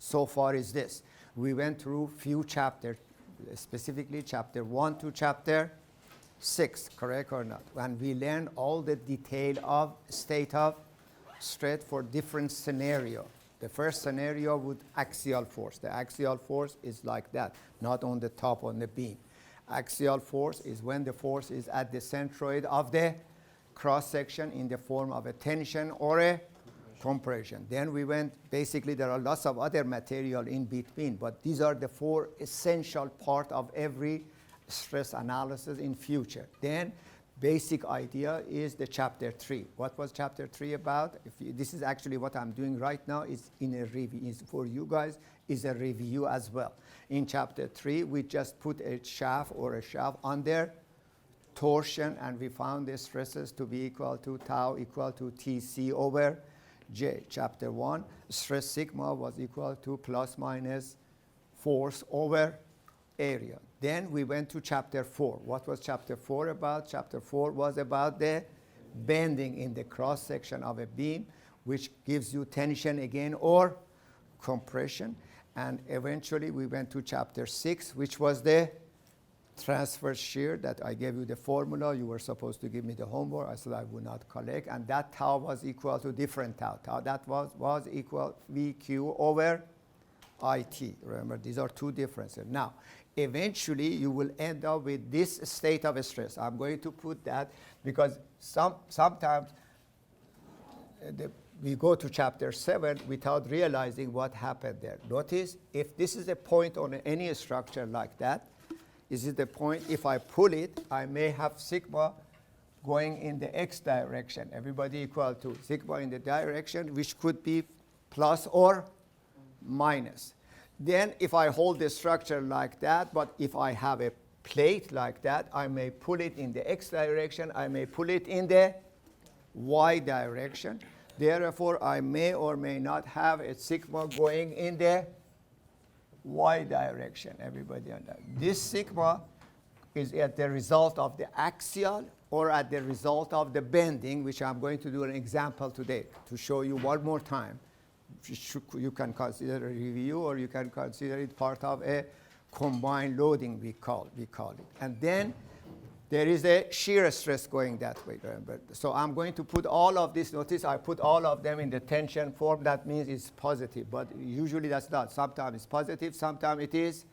so far is this. We went through few chapters, specifically chapter 1 to chapter 6, correct or not? And we learned all the detail of state of stress for different scenario. The first scenario with axial force. The axial force is like that, not on the top on the beam. Axial force is when the force is at the centroid of the cross section in the form of a tension or a compression. Then we went, basically there are lots of other material in between, but these are the 4 essential part of every stress analysis in future. Then basic idea is the chapter 3. What was chapter 3 about? This is actually what I'm doing right now, is in a review, is for you guys, is a review as well. In chapter 3, we just put a shaft under torsion, and we found the stresses to be equal to tau equal to Tc over J. Chapter 1, stress sigma was equal to plus minus force over area. Then we went to chapter 4. What was chapter 4 about? Chapter 4 was about the bending in the cross section of a beam, which gives you tension again or compression. And eventually we went to chapter 6, which was the transverse shear that I gave you the formula. You were supposed to give me the homework. I said I would not collect. And that tau was equal to different tau. That was equal VQ over IT. Remember, these are 2 differences. Now, eventually you will end up with this state of stress. I'm going to put that because sometimes we go to chapter 7 without realizing what happened there. Notice, if this is a point on any structure like that, this is the point, if I pull it, I may have sigma going in the x direction. Everybody equal to sigma in the direction, which could be plus or minus. Then if I hold the structure like that, but if I have a plate like that, I may pull it in the x direction, I may pull it in the y direction. Therefore, I may or may not have a sigma going in the y direction. Everybody understand? This sigma is at the result of the axial or at the result of the bending, which I'm going to do an example today to show you one more time. You can consider a review, or you can consider it part of a combined loading, we call it. And then there is a shear stress going that way, remember. So I'm going to put all of this. Notice I put all of them in the tension form. That means it's positive, but usually that's not. Sometimes it's positive, sometimes it is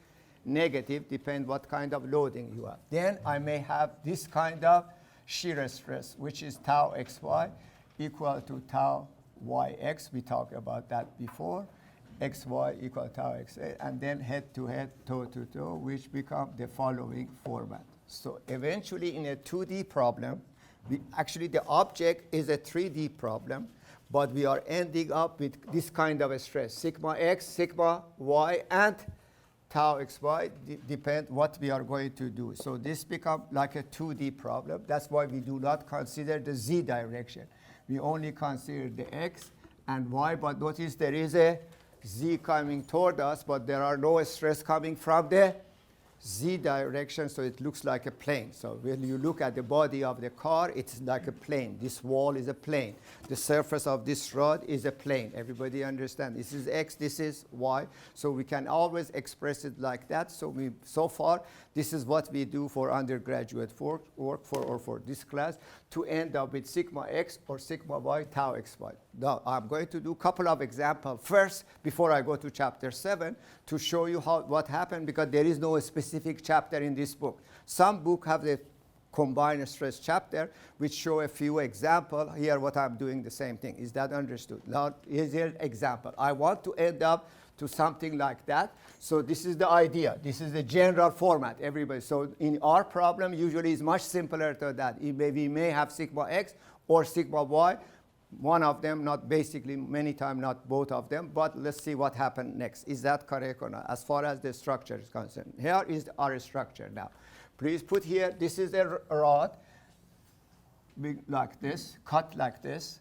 negative, depends what kind of loading you have. Then I may have this kind of shear stress, which is tau xy equal to tau yx. We talked about that before. Xy equal tau xa, and then head to head, toe to toe, which become the following format. So eventually in a 2D problem, actually the object is a 3D problem, but we are ending up with this kind of a stress. Sigma x, sigma y, and tau xy depend what we are going to do. So this becomes like a 2D problem. That's why we do not consider the z direction. We only consider the x and y, but notice there is a z coming toward us, but there are no stress coming from the z direction, so it looks like a plane. So when you look at the body of the car, it's like a plane. This wall is a plane. The surface of this rod is a plane. Everybody understand? This is x, this is y. So we can always express it like that. So far, this is what we do for undergraduate work for this class, to end up with sigma x or sigma y, tau xy. Now, I'm going to do a couple of examples first before I go to chapter 7 to show you what happened, because there is no specific chapter in this book. Some books have the combined stress chapter, which show a few examples. Here, what I'm doing, the same thing. Is that understood? Now, here's an example. I want to end up to something like that. So this is the idea. This is the general format, everybody. So in our problem, usually it's much simpler than that. We may have sigma x or sigma y. One of them, not basically, many times not both of them, but let's see what happened next. Is that correct or not, as far as the structure is concerned? Here is our structure now. Please put here, this is a rod, like this, cut like this,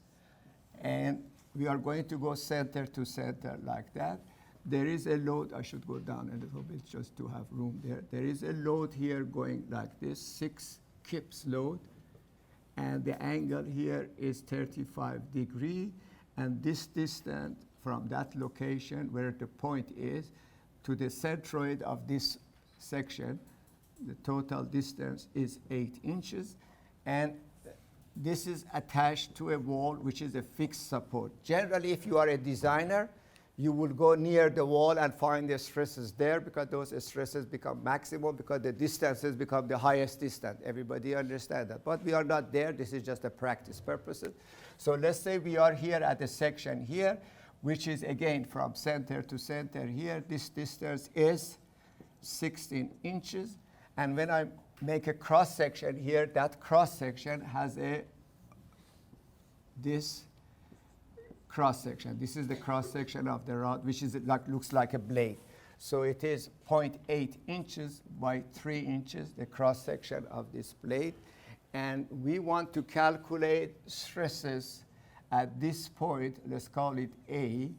and we are going to go center to center like that. There is a load, I should go down a little bit just to have room there. There is a load here going like this, 6 kips load. And the angle here is 35 degrees, and this distance from that location where the point is to the centroid of this section. The total distance is 8 inches. And this is attached to a wall, which is a fixed support. Generally, if you are a designer, you will go near the wall and find the stresses there, because those stresses become maximum because the distances become the highest distance. Everybody understand that. But we are not there. This is just a practice purposes. So let's say we are here at a section here, which is, again, from center to center here. This distance is 16 inches. And when I make a cross section here, that cross section has this cross section. This is the cross section of the rod, which is looks like a blade. So it is 0.8 inches by 3 inches, the cross section of this blade. And we want to calculate stresses at this point. Let's call it A.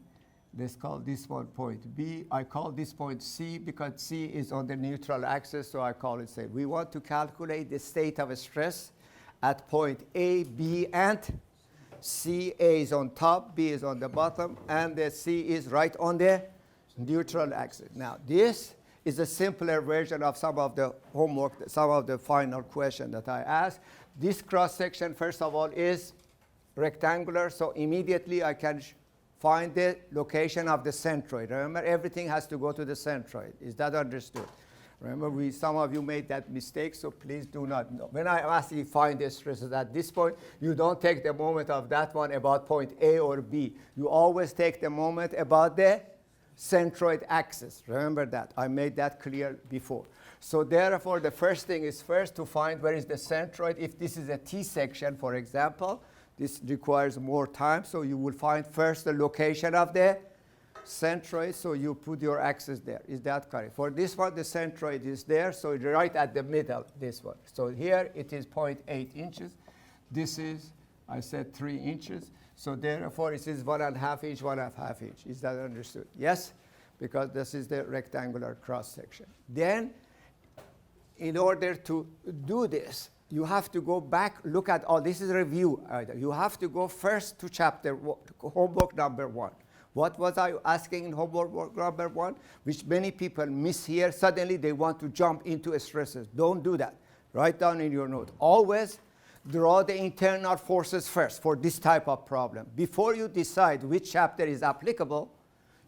Let's call this one point B. I call this point C because C is on the neutral axis, so I call it C. We want to calculate the state of stress at point A, B, and C. A is on top, B is on the bottom, and the C is right on the neutral axis. Now, this is a simpler version of some of the homework, some of the final question that I asked. This cross-section, first of all, is rectangular, so immediately I can find the location of the centroid. Remember, everything has to go to the centroid. Is that understood? Remember, some of you made that mistake, so please do not. When I ask you find the stresses at this point, you don't take the moment of that one about point A or B. You always take the moment about the centroid axis. Remember that. I made that clear before. So therefore, the first thing is first to find where is the centroid. If this is a T section, for example, this requires more time, so you will find first the location of the centroid, so you put your axis there. Is that correct? For this one, the centroid is there, so it's right at the middle, this one. So here it is 0.8 inches. This is, I said, 3 inches. So therefore, it is 1.5 inch, 1.5 inch. Is that understood? Yes? Because this is the rectangular cross section. Then, in order to do this, you have to go back, look at all. This is a review. You have to go first to chapter, homework number 1. What was I asking in homework number 1? Which many people miss here. Suddenly they want to jump into stresses. Don't do that. Write down in your note. Always draw the internal forces first for this type of problem. Before you decide which chapter is applicable,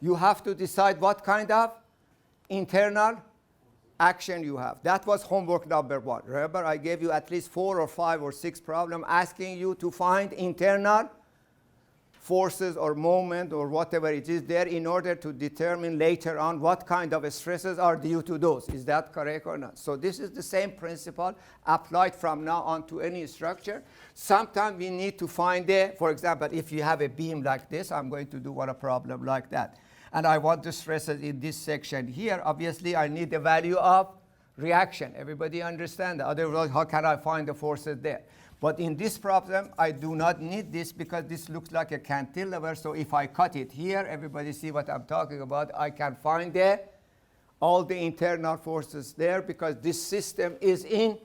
you have to decide what kind of internal action you have. That was homework number 1. Remember, I gave you at least 4 or 5 or 6 problems asking you to find internal forces or moment or whatever it is there in order to determine later on what kind of stresses are due to those. Is that correct or not? So this is the same principle applied from now on to any structure. Sometimes we need to find for example, if you have a beam like this, I'm going to do one problem like that. And I want the stresses in this section here. Obviously, I need the value of reaction. Everybody understand that? Otherwise, how can I find the forces there? But in this problem, I do not need this because this looks like a cantilever. So if I cut it here, everybody see what I'm talking about. I can find all the internal forces there because this system is in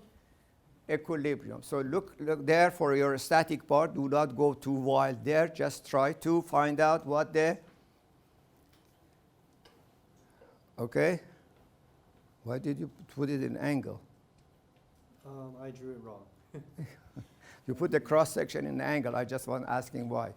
equilibrium. So look there for your static part. Do not go too wild there. Just try to find out what okay? Why did you put it in angle? I drew it wrong. You put the cross section in angle. I just want asking why.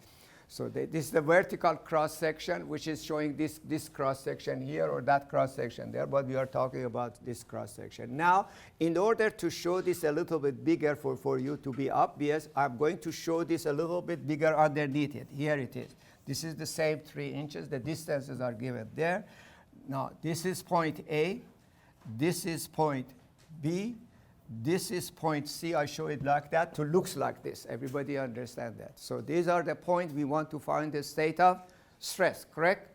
So this is the vertical cross section, which is showing this cross section here or that cross section there, but we are talking about this cross section. Now, in order to show this a little bit bigger for you to be obvious, I'm going to show this a little bit bigger underneath it. Here it is. This is the same 3 inches. The distances are given there. Now, this is point A, this is point B, this is point C. I show it like that to looks like this. Everybody understand that? So these are the points we want to find the state of stress, correct?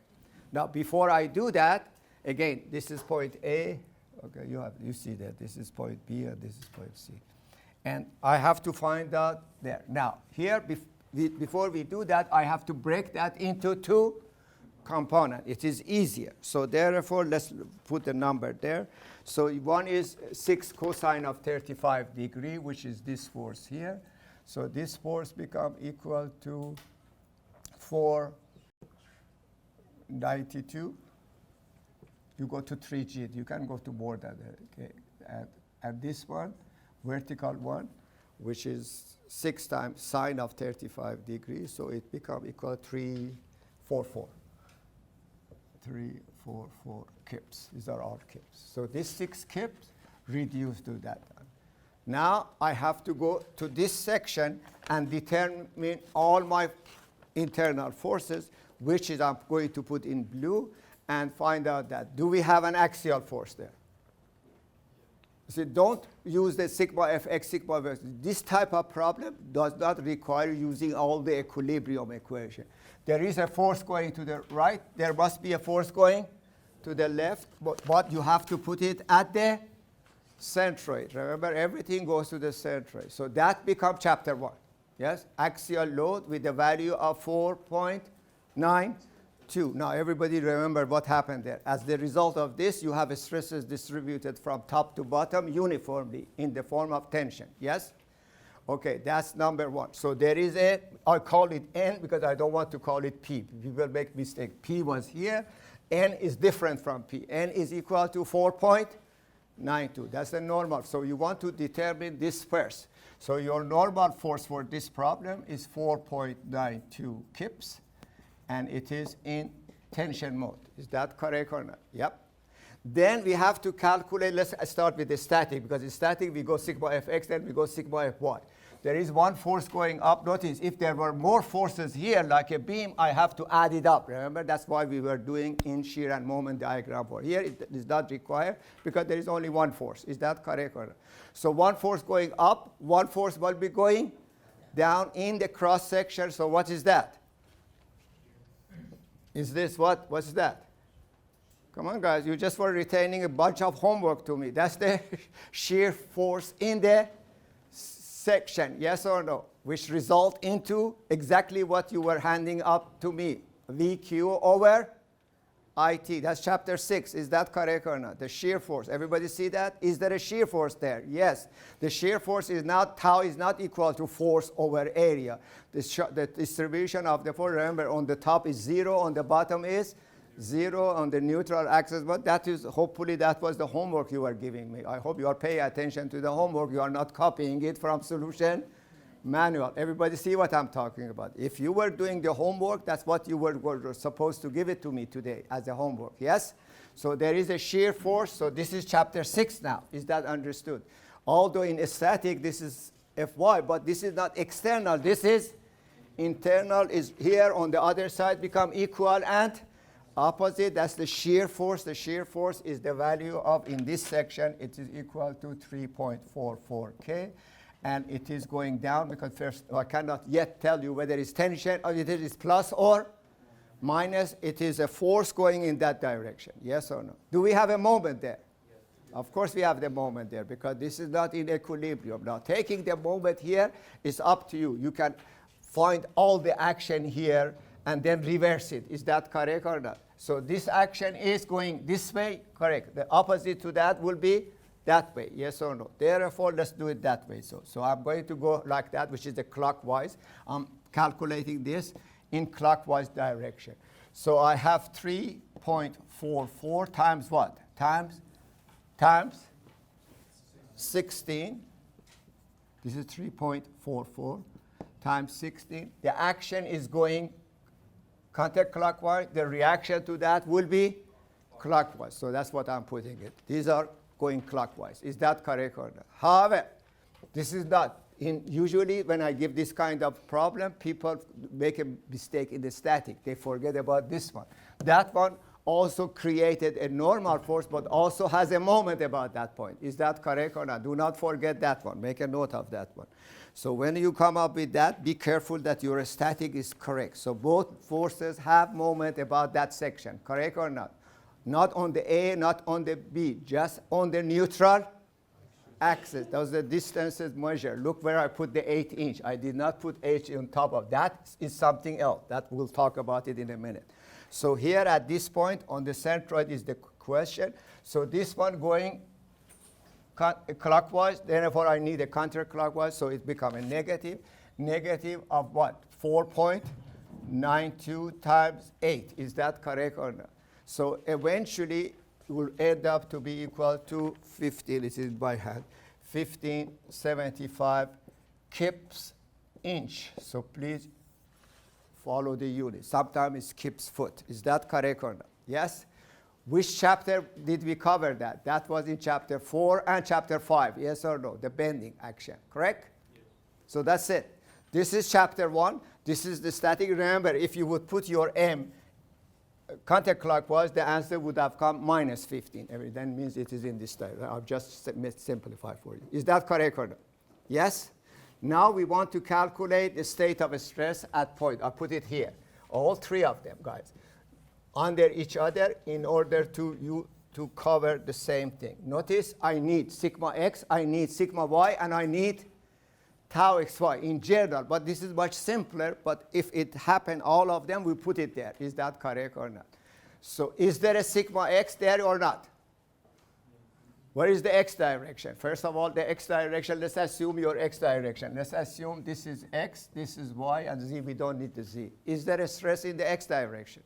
Now, before I do that, again, this is point A. Okay, you see that. This is point B and this is point C. And I have to find out there. Now, here, before we do that, I have to break that into 2 component. It is easier. So therefore, let's put the number there. So one is 6 cosine of 35 degree, which is this force here. So this force become equal to 4 4.92. You go to 3G. You can go to more than that. Okay. And this one, vertical one, which is 6 times sine of 35 degrees. So it becomes equal to 344. 344 kips. These are all kips. So these 6 kips reduce to that. Now I have to go to this section and determine all my internal forces, which is I'm going to put in blue, and find out that do we have an axial force there? So don't use the sigma fx, sigma fx. This type of problem does not require using all the equilibrium equation. There is a force going to the right. There must be a force going to the left, but you have to put it at the centroid. Remember, everything goes to the centroid. So that becomes chapter 1. Yes, axial load with the value of 4.92. Now, everybody remember what happened there. As the result of this, you have stresses distributed from top to bottom uniformly in the form of tension. Yes? Okay, that's number 1. So there is I call it N because I don't want to call it P. People make mistake. P was here. N is different from P. N is equal to 4.92. That's the normal. So you want to determine this first. So your normal force for this problem is 4.92 kips, and it is in tension mode. Is that correct or not? Yep. Then we have to calculate. Let's start with the static, because in static we go sigma fx, then we go sigma fy. There is one force going up. Notice if there were more forces here, like a beam, I have to add it up. Remember, that's why we were doing in shear and moment diagram for. Here it is not required because there is only one force. Is that correct or not? So one force going up, one force will be going down in the cross section. So what is that? Is this what? What's that? Come on, guys. You just were retaining a bunch of homework to me. That's the shear force in the section, yes or no? Which result into exactly what you were handing up to me. VQ over IT. That's chapter 6. Is that correct or not? The shear force. Everybody see that? Is there a shear force there? Yes. The shear force is not, tau is not equal to force over area. The distribution of the force, remember, on the top is 0, on the bottom is 0 on the neutral axis, but that is, hopefully that was the homework you were giving me. I hope you are paying attention to the homework. You are not copying it from solution manual. Everybody see what I'm talking about. If you were doing the homework, that's what you were supposed to give it to me today as a homework, yes? So there is a shear force. So this is chapter 6 now. Is that understood? Although in static, this is Fy, but this is not external. This is internal, is here on the other side become equal and opposite. That's the shear force. The shear force is the value of, in this section, it is equal to 3.44 K. And it is going down because first, I cannot yet tell you whether it's tension or it is plus or minus. It is a force going in that direction. Yes or no? Do we have a moment there? Yes. Of course we have the moment there because this is not in equilibrium. Now, taking the moment here is up to you. You can find all the action here and then reverse it. Is that correct or not? So this action is going this way, correct. The opposite to that will be that way, yes or no? Therefore, let's do it that way. So I'm going to go like that, which is the clockwise. I'm calculating this in clockwise direction. So I have 3.44 times what? Times 16. This is 3.44 times 16. The action is going counterclockwise. The reaction to that will be clockwise. So that's what I'm putting it. These are going clockwise. Is that correct or not? However, this is not. Usually when I give this kind of problem, people make a mistake in the static. They forget about this one. That one also created a normal force, but also has a moment about that point. Is that correct or not? Do not forget that one. Make a note of that one. So when you come up with that, be careful that your static is correct. So both forces have moment about that section. Correct or not? Not on the A, not on the B, just on the neutral axis. Those are the distances measured. Look where I put the 8-inch. I did not put H on top of that. Is something else. That we'll talk about it in a minute. So here at this point on the centroid is the question. So this one going clockwise, therefore I need a counterclockwise, so it becomes a negative. Negative of what? 4.92 92 times 8. Is that correct or not? So eventually it will end up to be equal to 15, this is by hand, 1575 kips inch. So please follow the unit. Sometimes it's kips foot. Is that correct or not? Yes? Which chapter did we cover that? That was in chapter 4 and chapter 5. Yes or no? The bending action. Correct? Yes. So that's it. This is chapter 1. This is the static. Remember, if you would put your M counterclockwise, the answer would have come minus 15. That means it is in this style. I've just simplified for you. Is that correct or not? Yes? Now we want to calculate the state of stress at point. I'll put it here. All three of them, guys, under each other in order to cover the same thing. Notice I need sigma x, I need sigma y, and I need tau xy in general. But this is much simpler. But if it happened, all of them, we put it there. Is that correct or not? So is there a sigma x there or not? Where is the x direction? First of all, the x direction, let's assume your x direction. Let's assume this is x, this is y, and z. We don't need the z. Is there a stress in the x direction?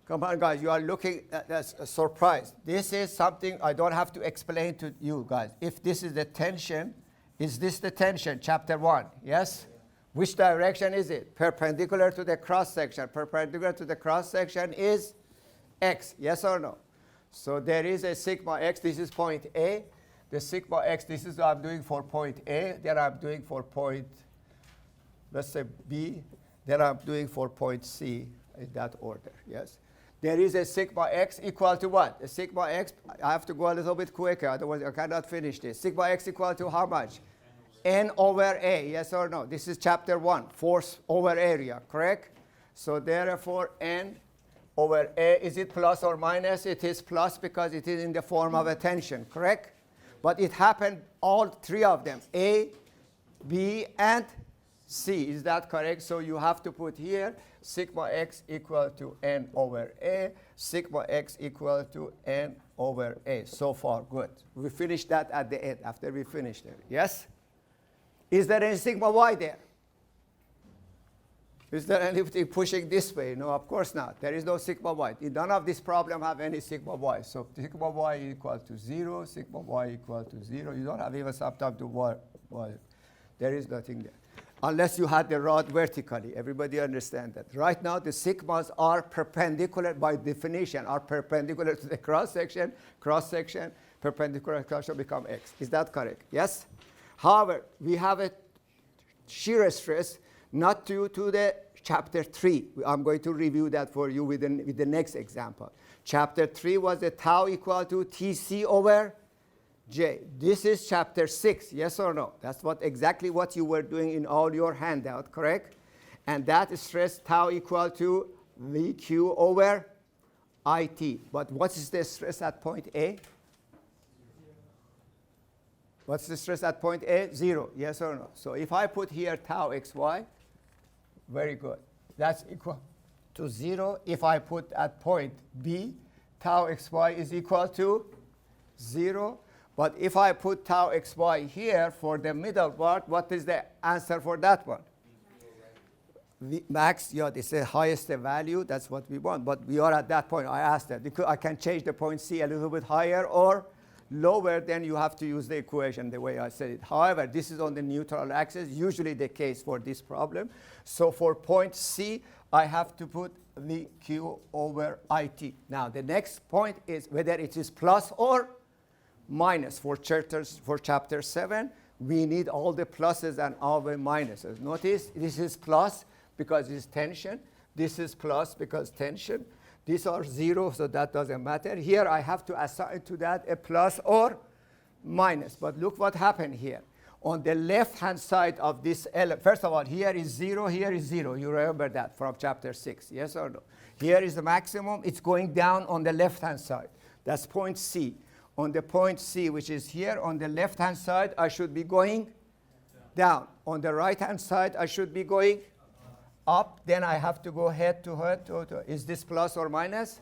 Come on, guys, you are looking at surprised. This is something I don't have to explain to you guys. If this is the tension, is this the tension, chapter 1? Yes? Which direction is it? Perpendicular to the cross section. Perpendicular to the cross section is x. Yes or no? So there is a sigma x. This is point A. The sigma x, this is what I'm doing for point A. Then I'm doing for point, let's say, B. Then I'm doing for point C in that order. Yes? There is a sigma x equal to what? A sigma x, I have to go a little bit quicker, otherwise I cannot finish this. Sigma x equal to how much? N over A, yes or no? This is chapter 1, force over area, correct? So therefore, N over A, is it plus or minus? It is plus because it is in the form of a tension, correct? But it happened, all three of them, A, B, and C. Is that correct? So you have to put here sigma x equal to N over A, sigma x equal to N over A. So far, good. We finished that at the end, after we finished it. Yes? Is there any sigma y there? Is there anything pushing this way? No, of course not. There is no sigma y. None of this problem have any sigma y. So sigma y equal to 0, sigma y equal to 0. You don't have even sometimes to y. There is nothing there. Unless you had the rod vertically. Everybody understand that. Right now, the sigmas are perpendicular by definition, are perpendicular to the cross-section, perpendicular to cross-section become x. Is that correct? Yes? However, we have a shear stress not due to the chapter 3. I'm going to review that for you with the next example. Chapter 3 was the tau equal to Tc over J. This is chapter 6, yes or no? That's exactly what you were doing in all your handout, correct? And that stress tau equal to VQ over IT. But what is the stress at point A? What's the stress at point A? 0, yes or no? So if I put here tau xy, very good. That's equal to 0. If I put at point B, tau xy is equal to 0. But if I put tau xy here for the middle part, what is the answer for that one? Max, yeah, this is the highest value. That's what we want. But we are at that point. I asked that. Because I can change the point C a little bit higher or lower, then you have to use the equation the way I said it. However, this is on the neutral axis, usually the case for this problem. So for point C, I have to put VQ over IT. Now, the next point is whether it is plus or minus. For chapter 7, we need all the pluses and all the minuses. Notice this is plus because it's tension. This is plus because tension. These are 0, so that doesn't matter. Here I have to assign to that a plus or minus. But look what happened here. On the left-hand side of this element, first of all, here is 0, here is 0. You remember that from chapter 6, yes or no? Here is the maximum. It's going down on the left-hand side. That's point C. On the point C, which is here, on the left-hand side, I should be going down. On the right-hand side, I should be going up. Then I have to go head to head. Is this plus or minus?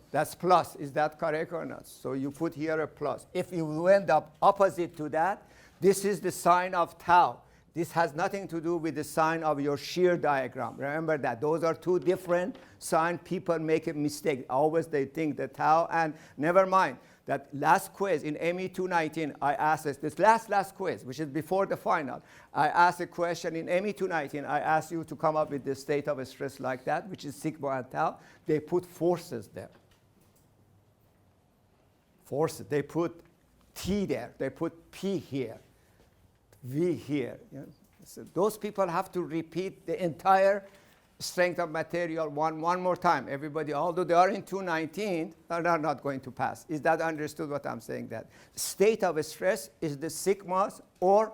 That's plus. Is that correct or not? So you put here a plus. If you end up opposite to that, this is the sign of tau. This has nothing to do with the sign of your shear diagram. Remember that. Those are two different signs. People make a mistake. Always they think the tau, and never mind. That last quiz in ME 219, I asked this last quiz, which is before the final. I asked a question in ME 219. I asked you to come up with the state of stress like that, which is sigma and tau. They put forces there. Forces. They put T there. They put P here. V here. Yeah. So those people have to repeat the entire strength of material one more time. Everybody, although they are in 219, are not going to pass. Is that understood what I'm saying? That state of stress is the sigmas or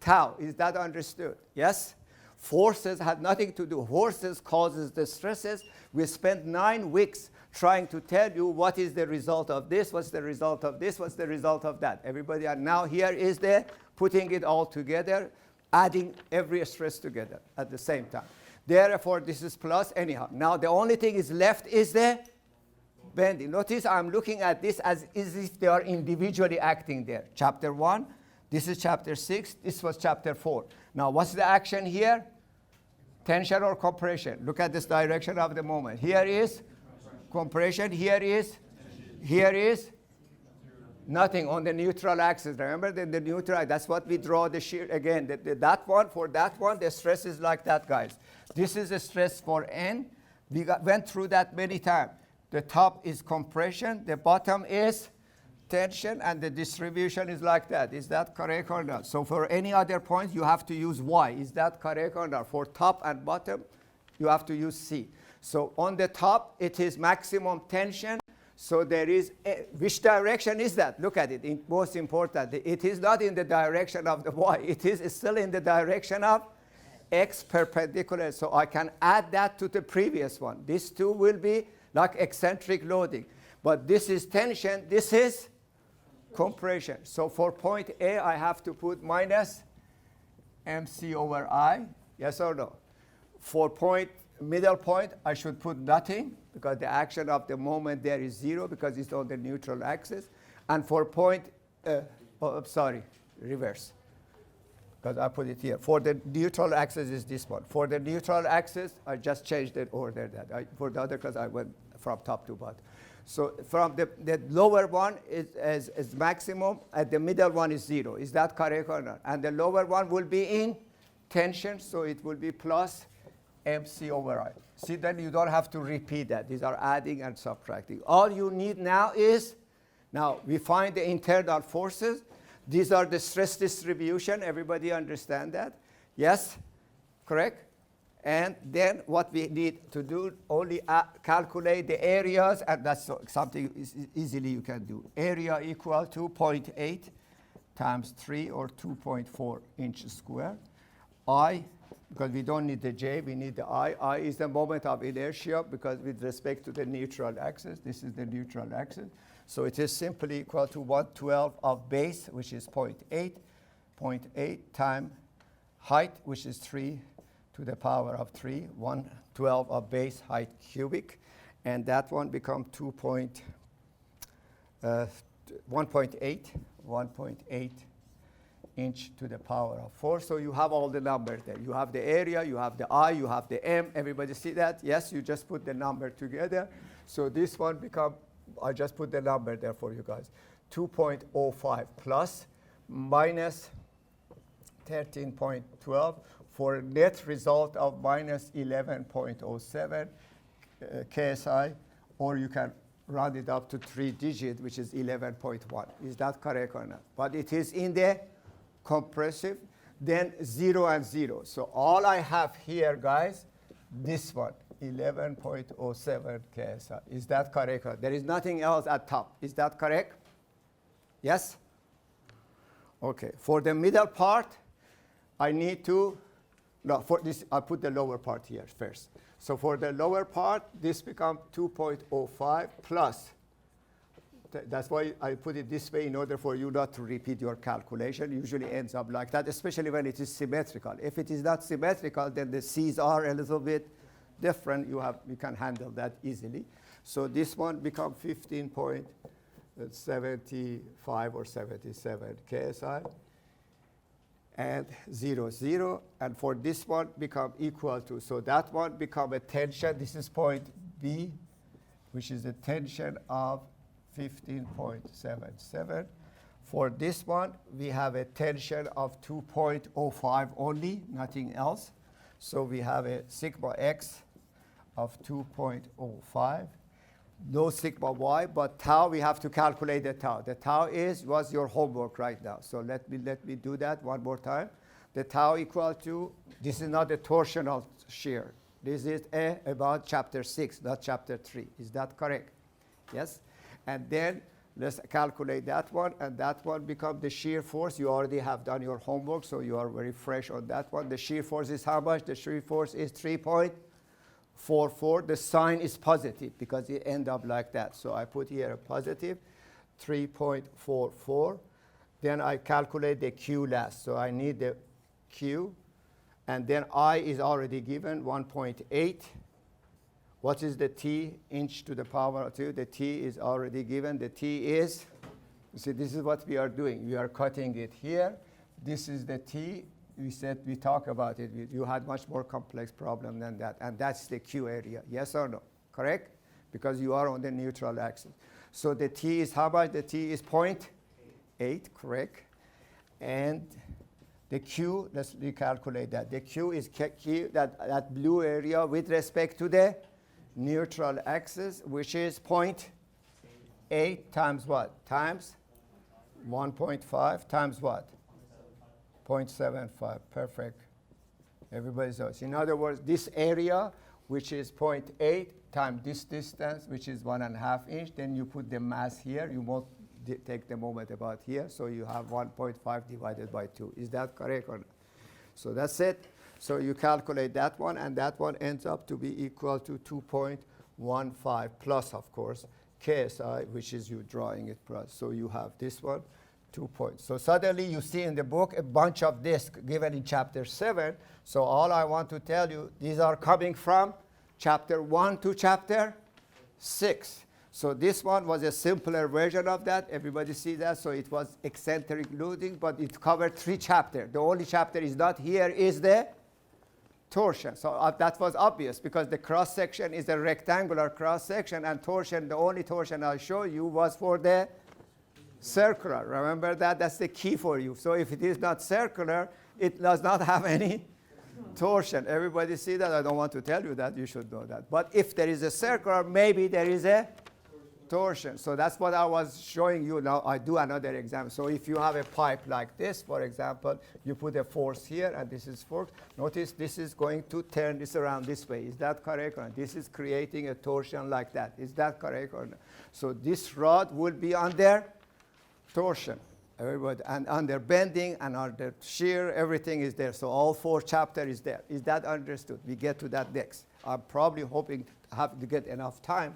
tau. Is that understood? Yes? Forces had nothing to do. Forces causes the stresses. We spent 9 weeks trying to tell you what is the result of this, what's the result of this, what's the result of that. Everybody, and now here is the putting it all together, adding every stress together at the same time. Therefore, this is plus anyhow. Now, the only thing is left is the bending. Notice I'm looking at this as if they are individually acting there. Chapter 1, this is chapter 6, this was chapter 4. Now, what's the action here? Tension or compression. Look at this direction of the moment. Here is compression, here is nothing on the neutral axis. Remember the neutral, that's what we draw the shear again. For that one, the stress is like that, guys. This is a stress for N. We went through that many times. The top is compression, the bottom is tension, and the distribution is like that. Is that correct or not? So for any other point, you have to use Y. Is that correct or not? For top and bottom, you have to use C. So on the top, it is maximum tension. So there is, which direction is that? Look at it, most important. It is not in the direction of the Y. It is still in the direction of X perpendicular. So I can add that to the previous one. These two will be like eccentric loading. But this is tension, this is compression. So for point A, I have to put minus MC over I. Yes or no? For middle point, I should put nothing, because the action of the moment there is 0 because it's on the neutral axis. And for reverse, because I put it here. For the neutral axis is this one. For the neutral axis, I just changed the order for the other, because I went from top to bottom. So from the lower one is maximum, and the middle one is 0. Is that correct or not? And the lower one will be in tension, so it will be plus MC over I. See, then you don't have to repeat that. These are adding and subtracting. All you need now is, now we find the internal forces. These are the stress distribution. Everybody understand that? Yes? Correct? And then what we need to do, only calculate the areas, and that's something easily you can do. Area equal to 0.8 times 3, or 2.4 inches square. I, because we don't need the J, we need the I. I is the moment of inertia, because with respect to the neutral axis, this is the neutral axis. So it is simply equal to 1/12 of base, which is 0.8 times height, which is 3 to the power of 3, 1/12 of base height cubic. And that one becomes 1.8 inch to the power of 4. So you have all the numbers there. You have the area, you have the I, you have the M. Everybody see that? Yes, you just put the number together. So this one becomes, I just put the number there for you guys, 2.05 plus minus 13.12 for a net result of minus 11.07 KSI, or you can round it up to 3 digits, which is 11.1. Is that correct or not? But it is in the compressive, then 0 and 0. So all I have here, guys, this one, 11.07 KSI. Is that correct? There is nothing else at top. Is that correct? Yes? Okay. For the middle part, I need to, no, for this, I put the lower part here first. So for the lower part, this becomes 2.05 plus. That's why I put it this way, in order for you not to repeat your calculation. Usually ends up like that, especially when it is symmetrical. If it is not symmetrical, then the C's are a little bit different. You can handle that easily. So this one becomes 15.75 or 77 KSI. and 0, 0. And for this one, become equal to. So that one become a tension. This is point B, which is a tension of 15.77. For this one, we have a tension of 2.05 only, nothing else. So we have a sigma x of 2.05. No sigma y, but tau, we have to calculate the tau. The tau was your homework right now. So let me do that one more time. The tau equal to, this is not a torsional shear. This is about chapter 6, not chapter 3. Is that correct? Yes? And then let's calculate that one, and that one becomes the shear force. You already have done your homework, so you are very fresh on that one. The shear force is how much? The shear force is 3.44. The sign is positive because it ends up like that. So I put here a positive 3.44. Then I calculate the Q last. So I need the Q. And then I is already given 1.8. What is the T? Inch to the power of 2. The T is already given. The T is, you see, this is what we are doing. We are cutting it here. This is the T. We said we talk about it. You had much more complex problem than that. And that's the Q area. Yes or no? Correct? Because you are on the neutral axis. So the T is how much? The T is 0.8, correct? And the Q, let's recalculate that. The Q is Q, that blue area with respect to the neutral axis, which is 0.8 times what? Times 1.5 times what? 0.75. Perfect. Everybody knows. In other words, this area, which is 0.8 times this distance, which is 1.5 inch, then you put the mass here. You won't take the moment about here. So you have 1.5 divided by 2. Is that correct or not? So that's it. So you calculate that one, and that one ends up to be equal to 2.15 plus, of course, KSI, which is you drawing it plus. So you have this one, 2 points. So suddenly you see in the book a bunch of this given in chapter 7. So all I want to tell you, these are coming from chapter 1 to chapter 6. So this one was a simpler version of that. Everybody see that? So it was eccentric loading, but it covered 3 chapters. The only chapter is not here is the torsion. So that was obvious because the cross section is a rectangular cross section, and torsion, the only torsion I showed you was for the circular. Remember that? That's the key for you. So if it is not circular, it does not have any torsion. Everybody see that? I don't want to tell you that. You should know that. But if there is a circular, maybe there is a torsion. So that's what I was showing you. Now I do another example. So if you have a pipe like this, for example, you put a force here, and this is force. Notice this is going to turn this around this way. Is that correct or not? This is creating a torsion like that. Is that correct or not? So this rod will be under torsion. Everybody, and under bending and under shear, everything is there. So all 4 chapters is there. Is that understood? We get to that next. I'm probably hoping to have to get enough time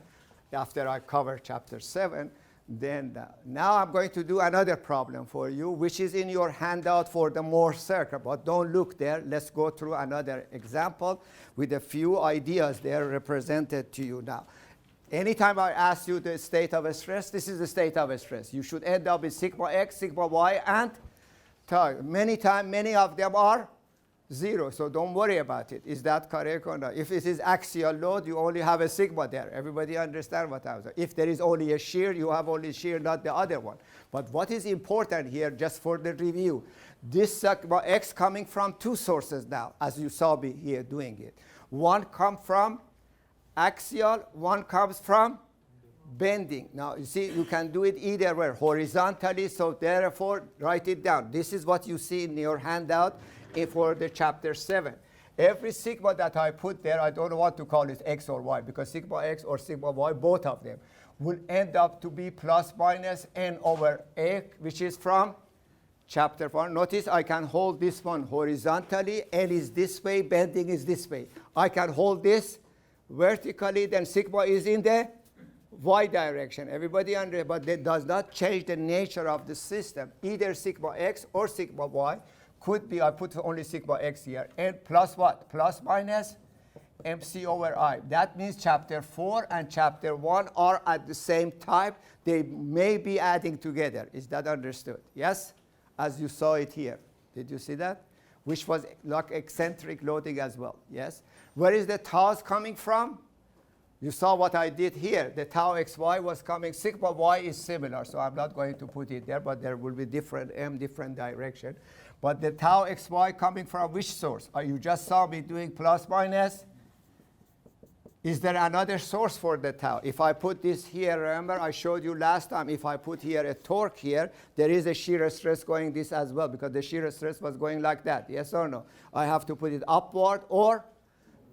after I cover chapter 7. Then now I'm going to do another problem for you, which is in your handout for the Mohr circle. But don't look there. Let's go through another example with a few ideas there represented to you now. Anytime I ask you the state of stress, this is the state of stress. You should end up with sigma x, sigma y, and tau. Many of them are 0, so don't worry about it. Is that correct or not? If it is axial load, you only have a sigma there. Everybody understand what I'm saying? If there is only a shear, you have only shear, not the other one. But what is important here, just for the review, this sigma x coming from 2 sources now, as you saw me here doing it. One comes from axial, one comes from bending. Now, you see, you can do it either way, horizontally, so therefore, write it down. This is what you see in your handout for the chapter 7. Every sigma that I put there, I don't want to call it x or y, because sigma x or sigma y, both of them, will end up to be plus minus n over a, which is from chapter 1. Notice I can hold this one horizontally, n is this way, bending is this way. I can hold this vertically, then sigma is in the y direction. Everybody understands, but that does not change the nature of the system. Either sigma x or sigma y could be, I put only sigma x here, and plus what? Plus minus mc over I. That means chapter 4 and chapter 1 are at the same type. They may be adding together. Is that understood? Yes? As you saw it here. Did you see that? Which was like eccentric loading as well, yes? Where is the taus coming from? You saw what I did here. The tau xy was coming, sigma y is similar, so I'm not going to put it there, but there will be different m, different direction. But the tau xy coming from which source? You just saw me doing plus minus. Is there another source for the tau? If I put this here, remember I showed you last time, if I put here a torque here, there is a shear stress going this as well, because the shear stress was going like that, yes or no? I have to put it upward or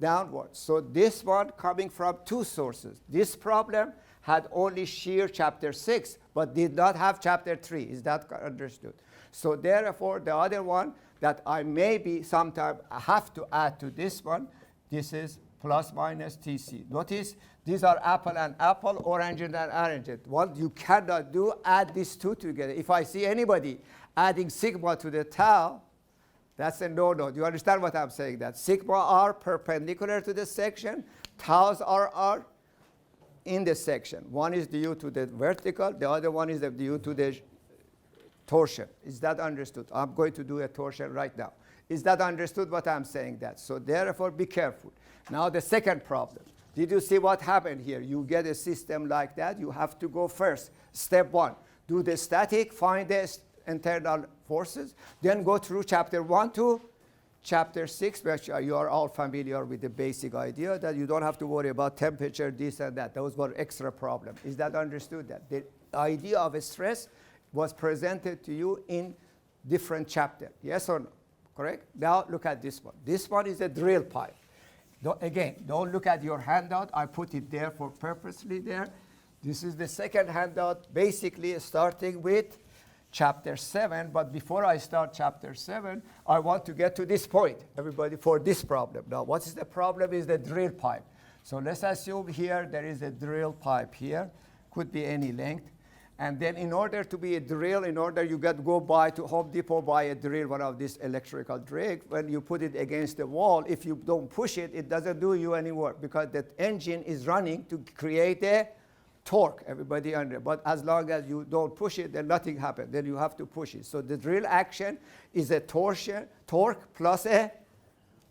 downward. So this one coming from two sources. This problem had only shear chapter 6, but did not have chapter 3. Is that understood? So therefore, the other one that I maybe sometime have to add to this one, this is plus minus TC. Notice these are apple and apple, orange and orange. What you cannot do, add these two together. If I see anybody adding sigma to the tau, that's a no-no. Do you understand what I'm saying? That sigma are perpendicular to the section, taus are in the section. One is due to the vertical, the other one is due to the torsion. Is that understood? I'm going to do a torsion right now. Is that understood what I'm saying? That? So therefore, be careful. Now the second problem. Did you see what happened here? You get a system like that, you have to go first. Step 1, do the static, find the internal forces, then go through chapter 1 to chapter 6, which you are all familiar with the basic idea that you don't have to worry about temperature, this and that. Those were extra problems. Is that understood? That the idea of a stress was presented to you in different chapters. Yes or no? Correct? Now look at this one. This one is a drill pipe. Don't look at your handout. I put it there for purposely there. This is the second handout, basically starting with chapter 7. But before I start chapter 7, I want to get to this point, everybody, for this problem. Now, what is the problem is the drill pipe. So let's assume here there is a drill pipe here. Could be any length. And then in order to be a drill, you go buy to Home Depot, buy a drill, one of these electrical drills. When you put it against the wall, if you don't push it, it doesn't do you any work because that engine is running to create a torque, everybody under. But as long as you don't push it, then nothing happens. Then you have to push it. So the drill action is a torque plus a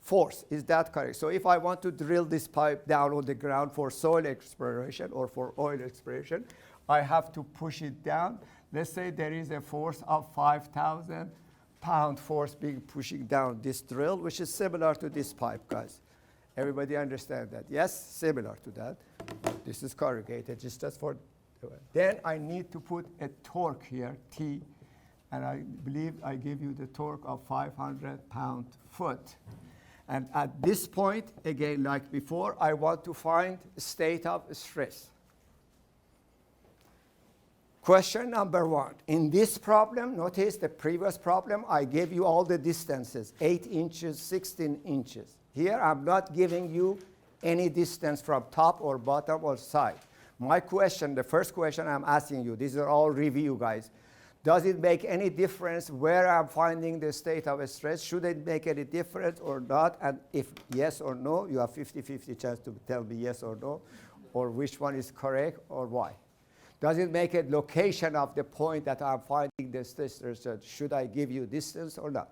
force. Is that correct? So if I want to drill this pipe down on the ground for soil exploration or for oil exploration, I have to push it down. Let's say there is a force of 5,000 pound force being pushing down this drill, which is similar to this pipe, guys. Everybody understand that? Yes, similar to that. This is corrugated, just for. Then I need to put a torque here, T, and I believe I give you the torque of 500 pound-foot. And at this point, again, like before, I want to find state of stress. Question number 1. In this problem, notice the previous problem, I gave you all the distances, 8 inches, 16 inches. Here, I'm not giving you any distance from top or bottom or side. My question, the first question I'm asking you, these are all review, guys. Does it make any difference where I'm finding the state of stress? Should it make any difference or not? And if yes or no, you have 50-50 chance to tell me yes or no, or which one is correct or why. Does it make a location of the point that I'm finding the stress? Should I give you distance or not?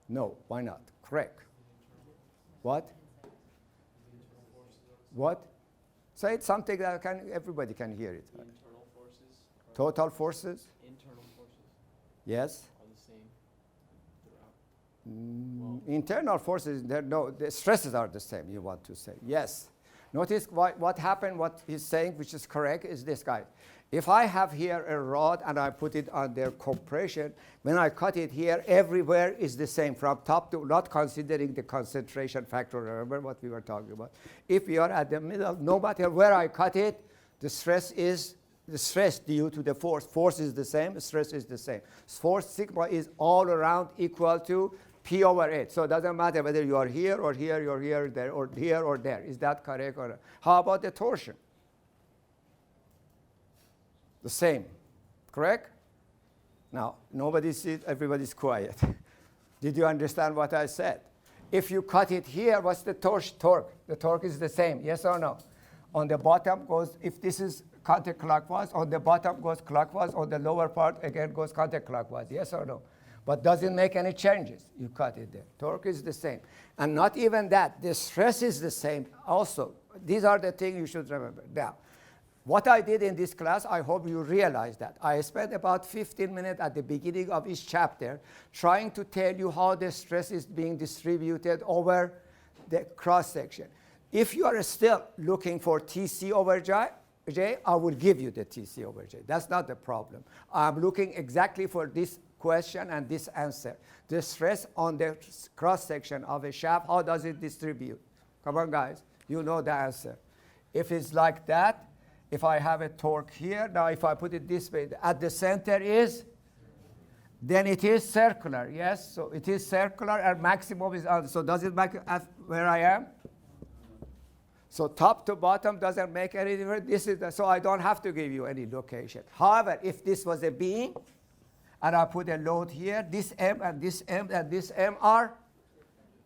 No, why not? Correct. What? What? Say it something that everybody can hear it. The internal forces. Total forces? Internal forces. Yes. Are the same throughout. Internal forces, no, the stresses are the same, you want to say. Yes. Notice what happened, what he's saying, which is correct, is this guy. If I have here a rod and I put it under compression, when I cut it here, everywhere is the same, from top to, not considering the concentration factor, remember what we were talking about. If we are at the middle, no matter where I cut it, the stress is the stress due to the force. Force is the same, stress is the same. Force sigma is all around equal to P over 8. So it doesn't matter whether you are here or here, you're here, there, or here or there. Is that correct or not? How about the torsion? The same, correct? Now, nobody sees, everybody's quiet. Did you understand what I said? If you cut it here, what's the torque? The torque is the same, yes or no? On the bottom goes, if this is counterclockwise, on the bottom goes clockwise, on the lower part again goes counterclockwise, yes or no? but doesn't make any changes. You cut it there. Torque is the same. And not even that, the stress is the same also. These are the things you should remember. Now, what I did in this class, I hope you realize that. I spent about 15 minutes at the beginning of each chapter trying to tell you how the stress is being distributed over the cross-section. If you are still looking for TC over J, I will give you the TC over J. That's not the problem. I'm looking exactly for this question and this answer. The stress on the cross-section of a shaft, how does it distribute? Come on, guys. You know the answer. If it's like that, if I have a torque here, now if I put it this way, at the center is, then it is circular, yes? So it is circular and maximum is on. So does it make where I am? So top to bottom doesn't make any difference. This is so I don't have to give you any location. However, if this was a beam, and I put a load here, this M and this M and this M are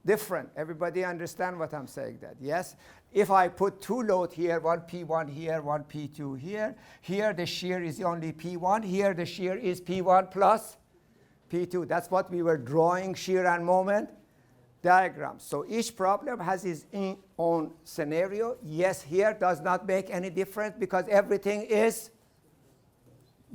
different. Everybody understand what I'm saying that, yes? If I put two load here, one P1 here, one P2 here, here the shear is only P1, here the shear is P1 plus P2. That's what we were drawing shear and moment diagram. So each problem has its own scenario. Yes, here does not make any difference because everything is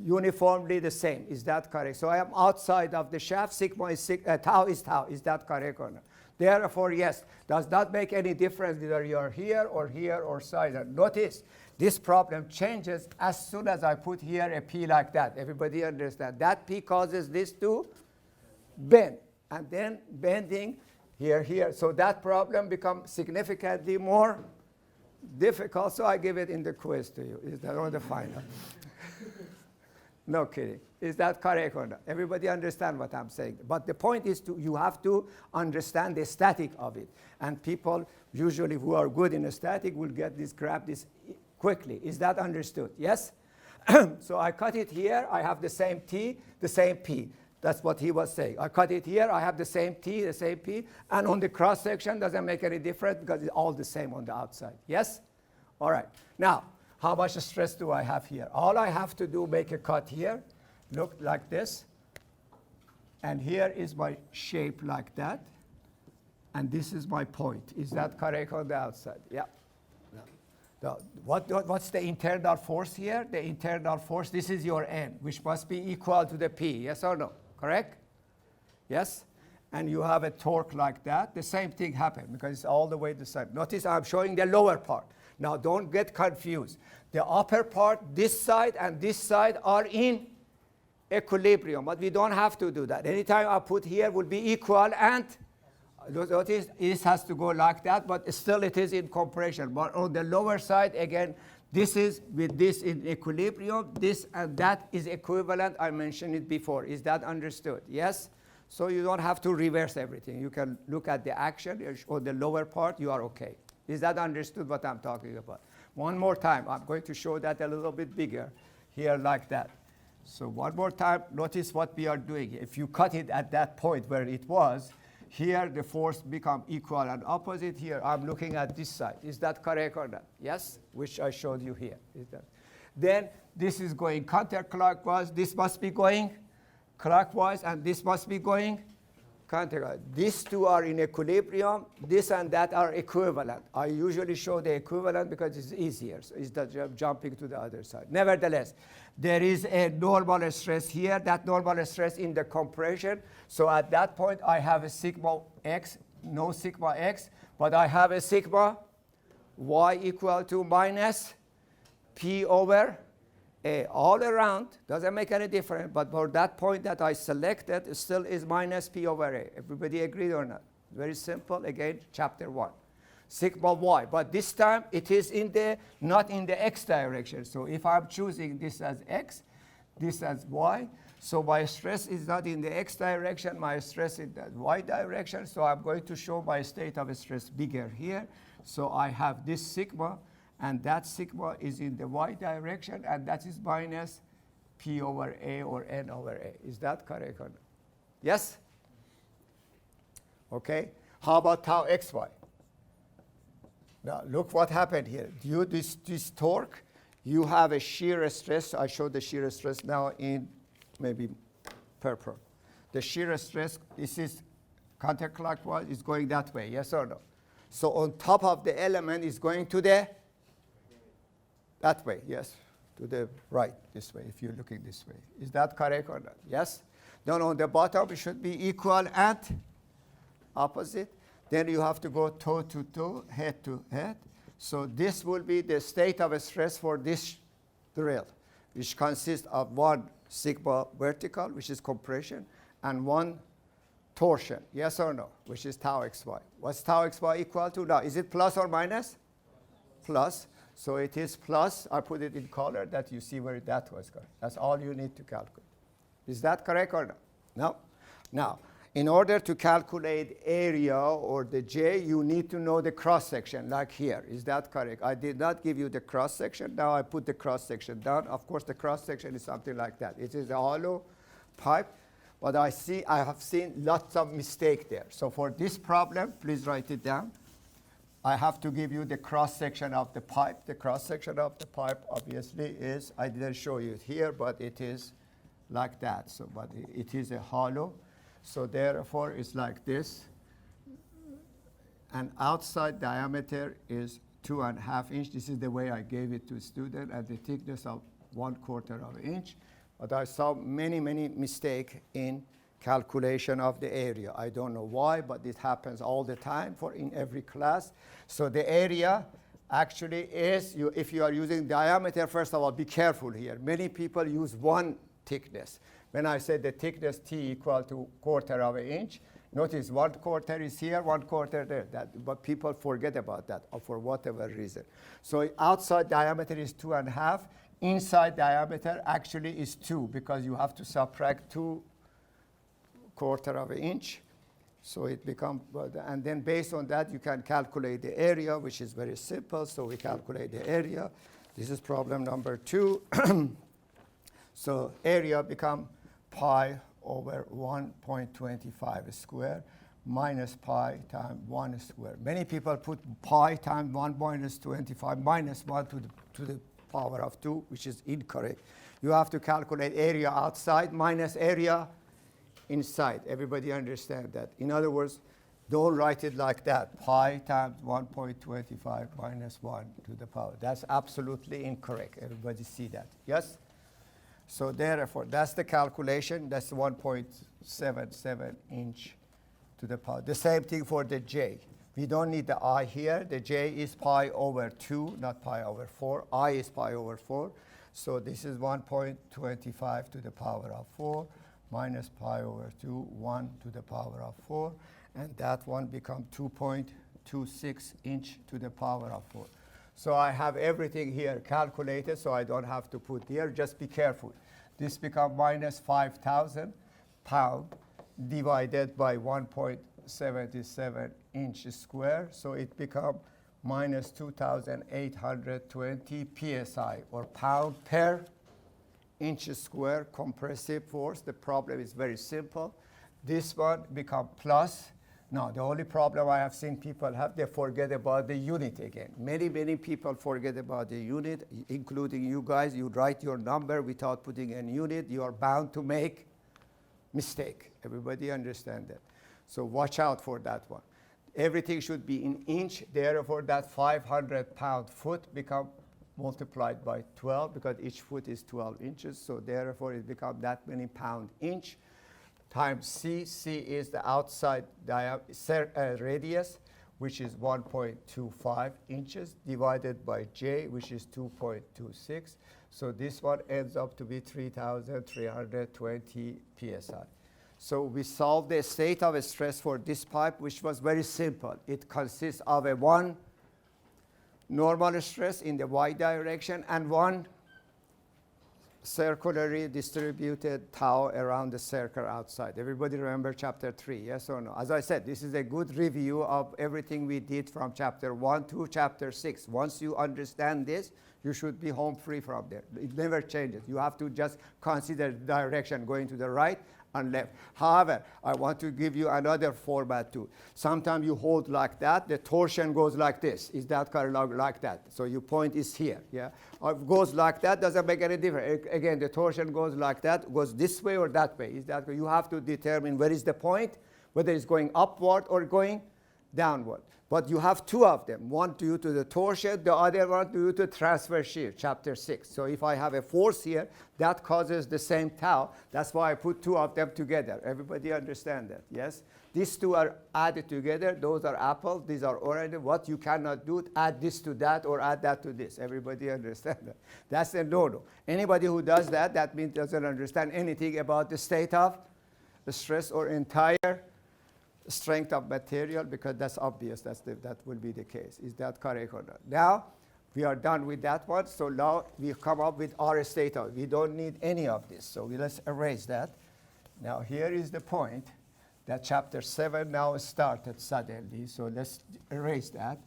uniformly the same. Is that correct? So I am outside of the shaft. Sigma is tau is tau. Is that correct or not? Therefore, yes, does not make any difference whether you are here or side. Notice this problem changes as soon as I put here a P like that. Everybody understand? That P causes this to bend. And then bending here. So that problem becomes significantly more difficult. So I give it in the quiz to you. Is that on the final? No kidding. Is that correct or not? Everybody understand what I'm saying? But the point is you have to understand the static of it. And people usually who are good in a static will grab this quickly. Is that understood? Yes? So I cut it here. I have the same T, the same P. That's what he was saying. I cut it here. I have the same T, the same P. And on the cross-section, doesn't make any difference because it's all the same on the outside. Yes? All right. Now, how much stress do I have here? All I have to do, make a cut here, look like this. And here is my shape like that. And this is my point. Is that correct on the outside? Yeah. No. What's the internal force here? The internal force, this is your N, which must be equal to the P. Yes or no? Correct? Yes? And you have a torque like that. The same thing happened because it's all the way the same. Notice I'm showing the lower part. Now, don't get confused. The upper part, this side and this side are in equilibrium, but we don't have to do that. Anytime I put here will be equal, and notice this has to go like that, but still it is in compression. But on the lower side, again, this is with this in equilibrium. This and that is equivalent. I mentioned it before. Is that understood? Yes? So you don't have to reverse everything. You can look at the action or the lower part. You are OK. Is that understood what I'm talking about? One more time. I'm going to show that a little bit bigger here like that. So one more time, notice what we are doing. If you cut it at that point where it was, here the force become equal and opposite. Here I'm looking at this side. Is that correct or not? Yes? Which I showed you here. Is that? Then this is going counterclockwise. This must be going clockwise, and this must be going counterclockwise. These two are in equilibrium. This and that are equivalent. I usually show the equivalent because it's easier. So it's the jumping to the other side. Nevertheless, there is a normal stress here. That normal stress in the compression. So at that point, I have a sigma x, no sigma x, but I have a sigma y equal to minus p over a. All around, doesn't make any difference, but for that point that I selected, it still is minus p over a. Everybody agreed or not? Very simple. Again, chapter 1. Sigma y, but this time it is not in the x direction. So if I'm choosing this as x, this as y, so my stress is not in the x direction, my stress in the y direction. So I'm going to show my state of stress bigger here. So I have this sigma, and that sigma is in the y direction, and that is minus p over a or n over a. Is that correct or not? Yes? Okay. How about tau xy? Now, look what happened here. Due to this torque, you have a shear stress. I showed the shear stress now in maybe purple. The shear stress, this is counterclockwise, is going that way, yes or no? So on top of the element is going to the, that way, yes, to the right, this way, if you're looking this way. Is that correct or not? Yes? Then on the bottom, it should be equal and opposite. Then you have to go toe to toe, head to head. So this will be the state of stress for this drill, which consists of one sigma vertical, which is compression, and one torsion, yes or no, which is tau xy. What's tau xy equal to now? Is it plus or minus? Plus. So it is plus. I put it in color that you see where that was going. That's all you need to calculate. Is that correct or no? No. Now, in order to calculate area or the J, you need to know the cross-section, like here. Is that correct? I did not give you the cross-section. Now I put the cross-section down. Of course, the cross-section is something like that. It is a hollow pipe. But I have seen lots of mistake there. So for this problem, please write it down. I have to give you the cross-section of the pipe. The cross-section of the pipe, obviously, is, I didn't show you it here, but it is like that. So, but it is a hollow. So therefore, it's like this. And outside diameter is 2.5 inch. This is the way I gave it to a student, at the thickness of 1/4 of an inch. But I saw many mistakes in calculation of the area. I don't know why, but it happens all the time in every class. So the area actually is, if you are using diameter, first of all, be careful here. Many people use one thickness. When I said the thickness T equal to 1/4 of an inch, notice 1/4 is here, 1/4 there. But people forget about that for whatever reason. So outside diameter is 2.5. Inside diameter actually is 2, because you have to subtract 2/4 of an inch. So it becomes, and then based on that, you can calculate the area, which is very simple. So we calculate the area. This is problem number 2. So area become pi over 1.25 square minus pi times 1 square. Many people put pi times 1 minus 25 minus 1 to the power of 2, which is incorrect. You have to calculate area outside minus area inside. Everybody understand that? In other words, don't write it like that. Pi times 1.25 minus 1 to the power. That's absolutely incorrect. Everybody see that? Yes? So therefore, that's the calculation. That's 1.77 inch to the power. The same thing for the J. We don't need the I here. The J is pi over 2, not pi over 4. I is pi over 4. So this is 1.25 to the power of 4 minus pi over 2, 1 to the power of 4. And that one becomes 2.26 inch to the power of 4. So I have everything here calculated, so I don't have to put here. Just be careful. This becomes minus 5,000 pounds divided by 1.77 inch square. So it becomes minus 2,820 psi, or pound per inch square compressive force. The problem is very simple. This one becomes plus. Now, the only problem I have seen people have, they forget about the unit again. Many people forget about the unit, including you guys. You write your number without putting a unit. You are bound to make mistake. Everybody understand that. So watch out for that one. Everything should be in inch. Therefore, that 500-pound foot become multiplied by 12, because each foot is 12 inches. So therefore, it becomes that many pound inch times C. C is the outside radius, which is 1.25 inches, divided by J, which is 2.26. So this one ends up to be 3,320 psi. So we solved the state of stress for this pipe, which was very simple. It consists of a one normal stress in the y direction and one circularly distributed tau around the circle outside. Everybody remember chapter 3, yes or no? As I said, this is a good review of everything we did from chapter 1 to chapter 6. Once you understand this, You should be home free from there. It never changes. You have to just consider the direction going to the right and left. However, I want to give you another format too. Sometimes you hold like that, the torsion goes like this. Is that kind of like that? So your point is here, yeah? Or if it goes like that, doesn't make any difference. Again, the torsion goes like that, goes this way or that way. Is that, you have to determine where is the point, whether it's going upward or going downward. But you have two of them, one due to the torsion, the other one due to transverse shear, chapter 6. So if I have a force here, that causes the same tau. That's why I put two of them together. Everybody understand that, yes? These two are added together. Those are apples, these are oranges. What you cannot do, add this to that or add that to this. Everybody understand that? That's a no-no. Anybody who does that, that means doesn't understand anything about the state of the stress or entire strength of material, because that's obvious, that will be the case. Is that correct or not? Now, we are done with that one, so now we come up with our state of, we don't need any of this, so let's erase that. Now, here is the point that chapter 7 now started suddenly, so let's erase that,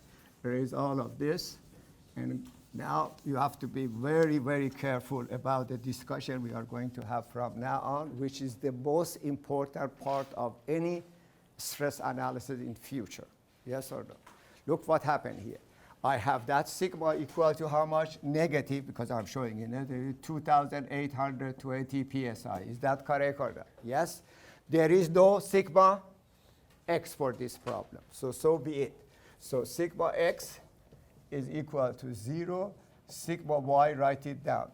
erase all of this, and now you have to be very, very careful about the discussion we are going to have from now on, which is the most important part of any stress analysis in future. Yes or no? Look what happened here. I have that sigma equal to how much? Negative, because I'm showing it, 2,820 psi. Is that correct or not? Yes? There is no sigma x for this problem. So be it. So sigma x is equal to 0. Sigma y, write it down,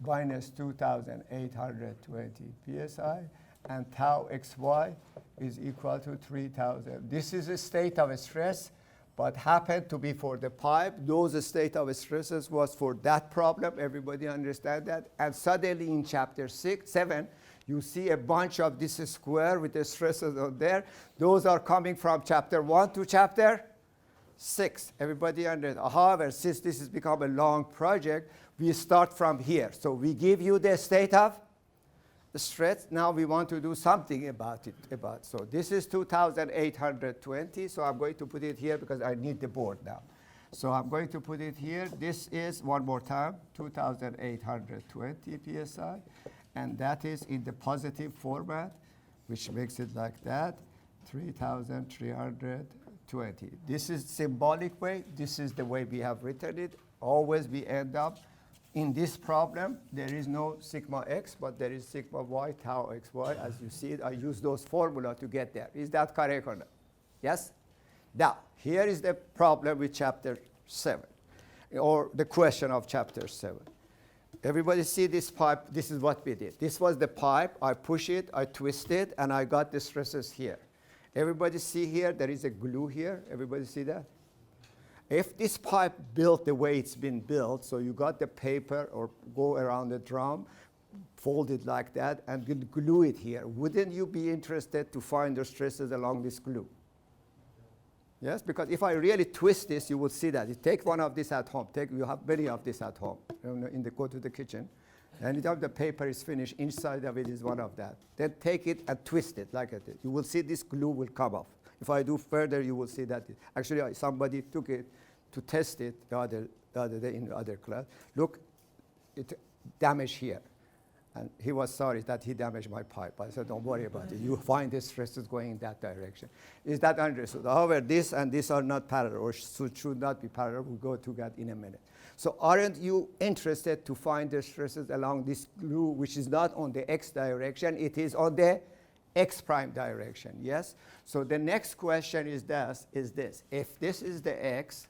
minus 2,820 psi. And tau xy is equal to 3,000. This is a state of stress, but happened to be for the pipe. Those state of stresses was for that problem. Everybody understand that? And suddenly in chapter 7, you see a bunch of this square with the stresses on there. Those are coming from chapter 1 to chapter 6. Everybody understand? However, since this has become a long project, we start from here. So we give you the state of the stress. Now we want to do something about it. So this is 2,820. So I'm going to put it here because I need the board now. So I'm going to put it here. This is, one more time, 2,820 psi. And that is in the positive format, which makes it like that, 3,320. This is symbolic way. This is the way we have written it. Always we end up in this problem, there is no sigma x, but there is sigma y, tau xy. As you see it, I use those formula to get there. Is that correct or not? Yes? Now, here is the problem with chapter 7, or the question of chapter 7. Everybody see this pipe? This is what we did. This was the pipe. I push it, I twist it, and I got the stresses here. Everybody see here, there is a glue here. Everybody see that? If this pipe built the way it's been built, so you got the paper or go around the drum, fold it like that, and glue it here, wouldn't you be interested to find the stresses along this glue? Yes, because if I really twist this, you will see that. You take one of these at home. You have many of these at home. Go to the kitchen. Anytime the paper is finished, inside of it is one of that. Then take it and twist it like that. You will see this glue will come off. If I do further, you will see that. Actually, somebody took it to test it the other day in the other class. Look, it damaged here. And he was sorry that he damaged my pipe. I said, don't worry about it. You find the stresses going in that direction. Is that understood? However, this and this are not parallel, or should not be parallel. We'll go to that in a minute. So aren't you interested to find the stresses along this glue, which is not on the x direction, it is on the x prime direction, yes? So the next question is this. If this is the x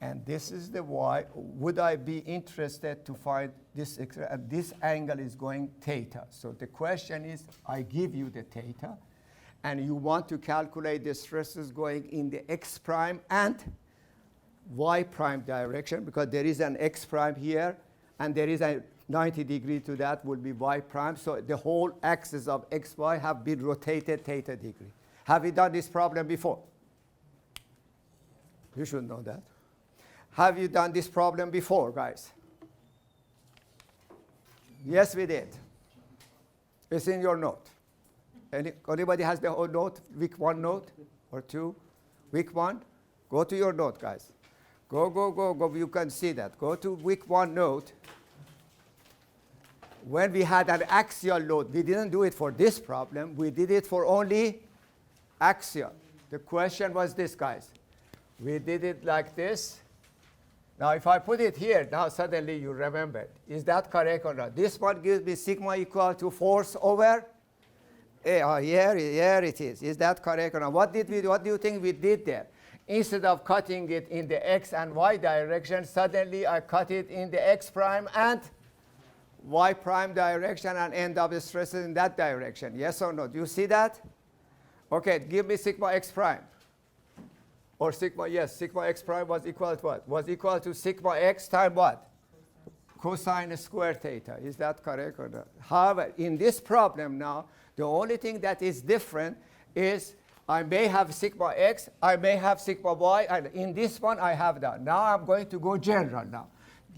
and this is the y, would I be interested to find this x, and this angle is going theta. So the question is, I give you the theta, and you want to calculate the stresses going in the x prime and y prime direction, because there is an x prime here, and there is a 90 degree to that will be y prime. So the whole axis of x, y have been rotated theta degree. Have we done this problem before? You should know that. Have you done this problem before, guys? Yes, we did. It's in your note. Anybody has their own note, week 1 note or 2? Week 1? Go to your note, guys. Go. You can see that. Go to week 1 note. When we had an axial load, we didn't do it for this problem. We did it for only axial. The question was this, guys. We did it like this. Now, if I put it here, now suddenly you remember. Is that correct or not? This one gives me sigma equal to force over A. Here it is. Is that correct or not? What do you think we did there? Instead of cutting it in the x and y direction, suddenly I cut it in the x prime and y prime direction and end up stressing in that direction. Yes or no? Do you see that? Okay, give me sigma x prime. Or sigma, yes, sigma x prime was equal to what? Was equal to sigma x times what? Cosine square theta. Is that correct or not? However, in this problem now, the only thing that is different is I may have sigma x, I may have sigma y, and in this one I have that. Now I'm going to go general now.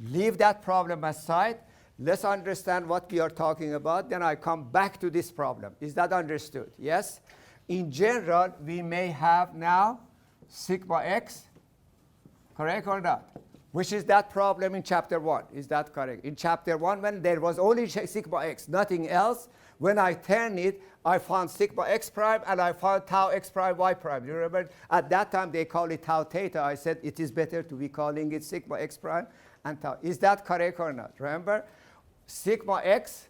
Leave that problem aside. Let's understand what we are talking about. Then I come back to this problem. Is that understood? Yes? In general, we may have now sigma x, correct or not? Which is that problem in chapter 1. Is that correct? In chapter 1, when there was only sigma x, nothing else, when I turn it, I found sigma x prime and I found tau x prime y prime. You remember? At that time, they call it tau theta. I said it is better to be calling it sigma x prime and tau. Is that correct or not? Remember? Sigma x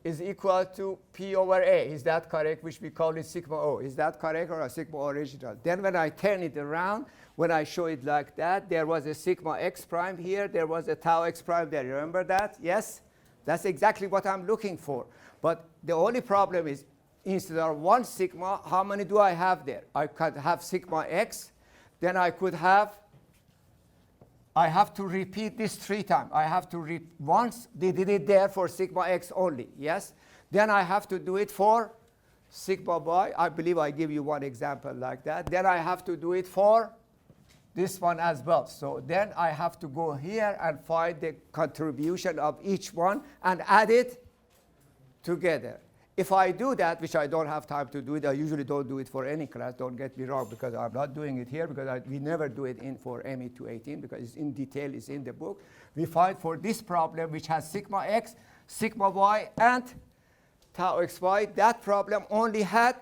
is equal to P over A. Is that correct? Which we call it sigma O. Is that correct or a sigma original? Then when I turn it around, when I show it like that, there was a sigma x prime here. There was a tau x prime there. You remember that? Yes? That's exactly what I'm looking for. But the only problem is, instead of 1 sigma, how many do I have there? I could have sigma x. Then I have to repeat this 3 times. I have to once they did it there for sigma x only, yes? Then I have to do it for sigma y. I believe I give you one example like that. Then I have to do it for this one as well. So then I have to go here and find the contribution of each one and add it together. If I do that, which I don't have time to do it, I usually don't do it for any class, don't get me wrong, because I'm not doing it here, because we never do it for ME 218, because it's in detail, it's in the book. We find for this problem, which has sigma x, sigma y, and tau xy, that problem only had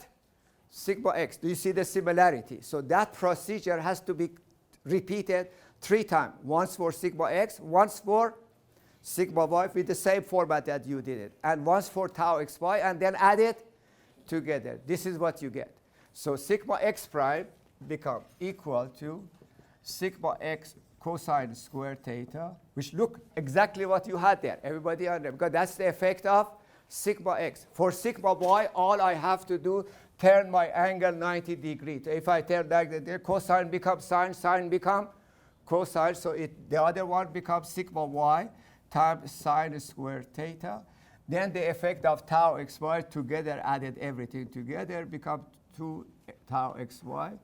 sigma x. Do you see the similarity? So that procedure has to be repeated 3 times, once for sigma x, once for sigma y with the same format that you did it, and once for tau xy, and then add it together. This is what you get. So sigma x prime become equal to sigma x cosine square theta, which look exactly what you had there. Everybody understand? Because that's the effect of sigma x. For sigma y, all I have to do, turn my angle 90 degrees. So if I turn like that, cosine becomes sine, sine become cosine. So the other one becomes sigma y times sine square theta. Then the effect of tau xy together, added everything together, become 2 tau xy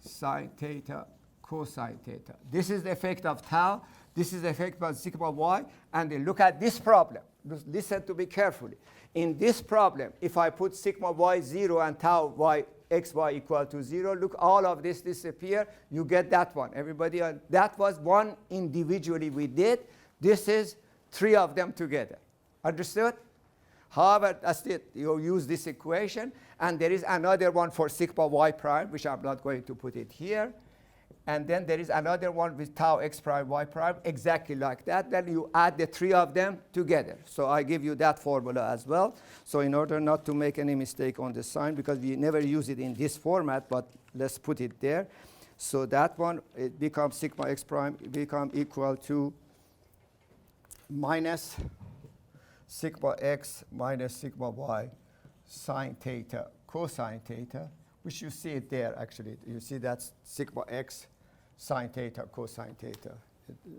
sine theta cosine theta. This is the effect of tau. This is the effect of sigma y. And then look at this problem. Listen to me carefully. In this problem, if I put sigma y 0 and tau y xy equal to 0, look, all of this disappear. You get that one. Everybody, that was one individually we did. This is 3 of them together. Understood? However, that's it. You use this equation. And there is another one for sigma y prime, which I'm not going to put it here. And then there is another one with tau x prime y prime, exactly like that. Then you add the 3 of them together. So I give you that formula as well. So in order not to make any mistake on the sign, because we never use it in this format, but let's put it there. So that one, it becomes sigma x prime become equal to minus sigma x minus sigma y sine theta cosine theta, which you see it there actually. You see that's sigma x sine theta cosine theta.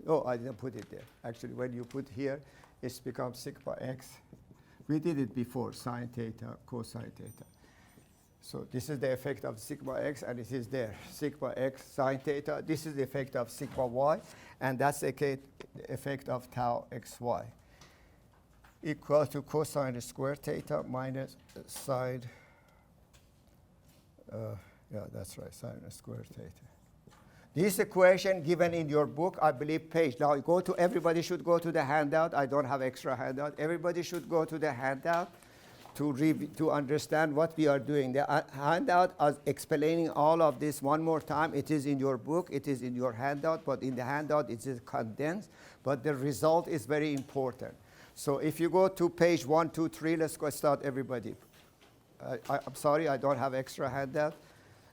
Oh, I didn't put it there. Actually, when you put here, it's become sigma x. We did it before, sine theta cosine theta. So this is the effect of sigma x, and it is there. Sigma x sine theta. This is the effect of sigma y, and that's the effect of tau xy. Equal to cosine square theta minus sine, yeah, that's right, sine square theta. This equation given in your book, I believe, page. Now, everybody should go to the handout. I don't have extra handout. Everybody should go to the handout to understand what we are doing. The handout is explaining all of this one more time. It is in your book. It is in your handout. But in the handout, it is condensed. But the result is very important. So if you go to page 1, 2, 3, let's go start, everybody. I'm sorry, I don't have extra handout.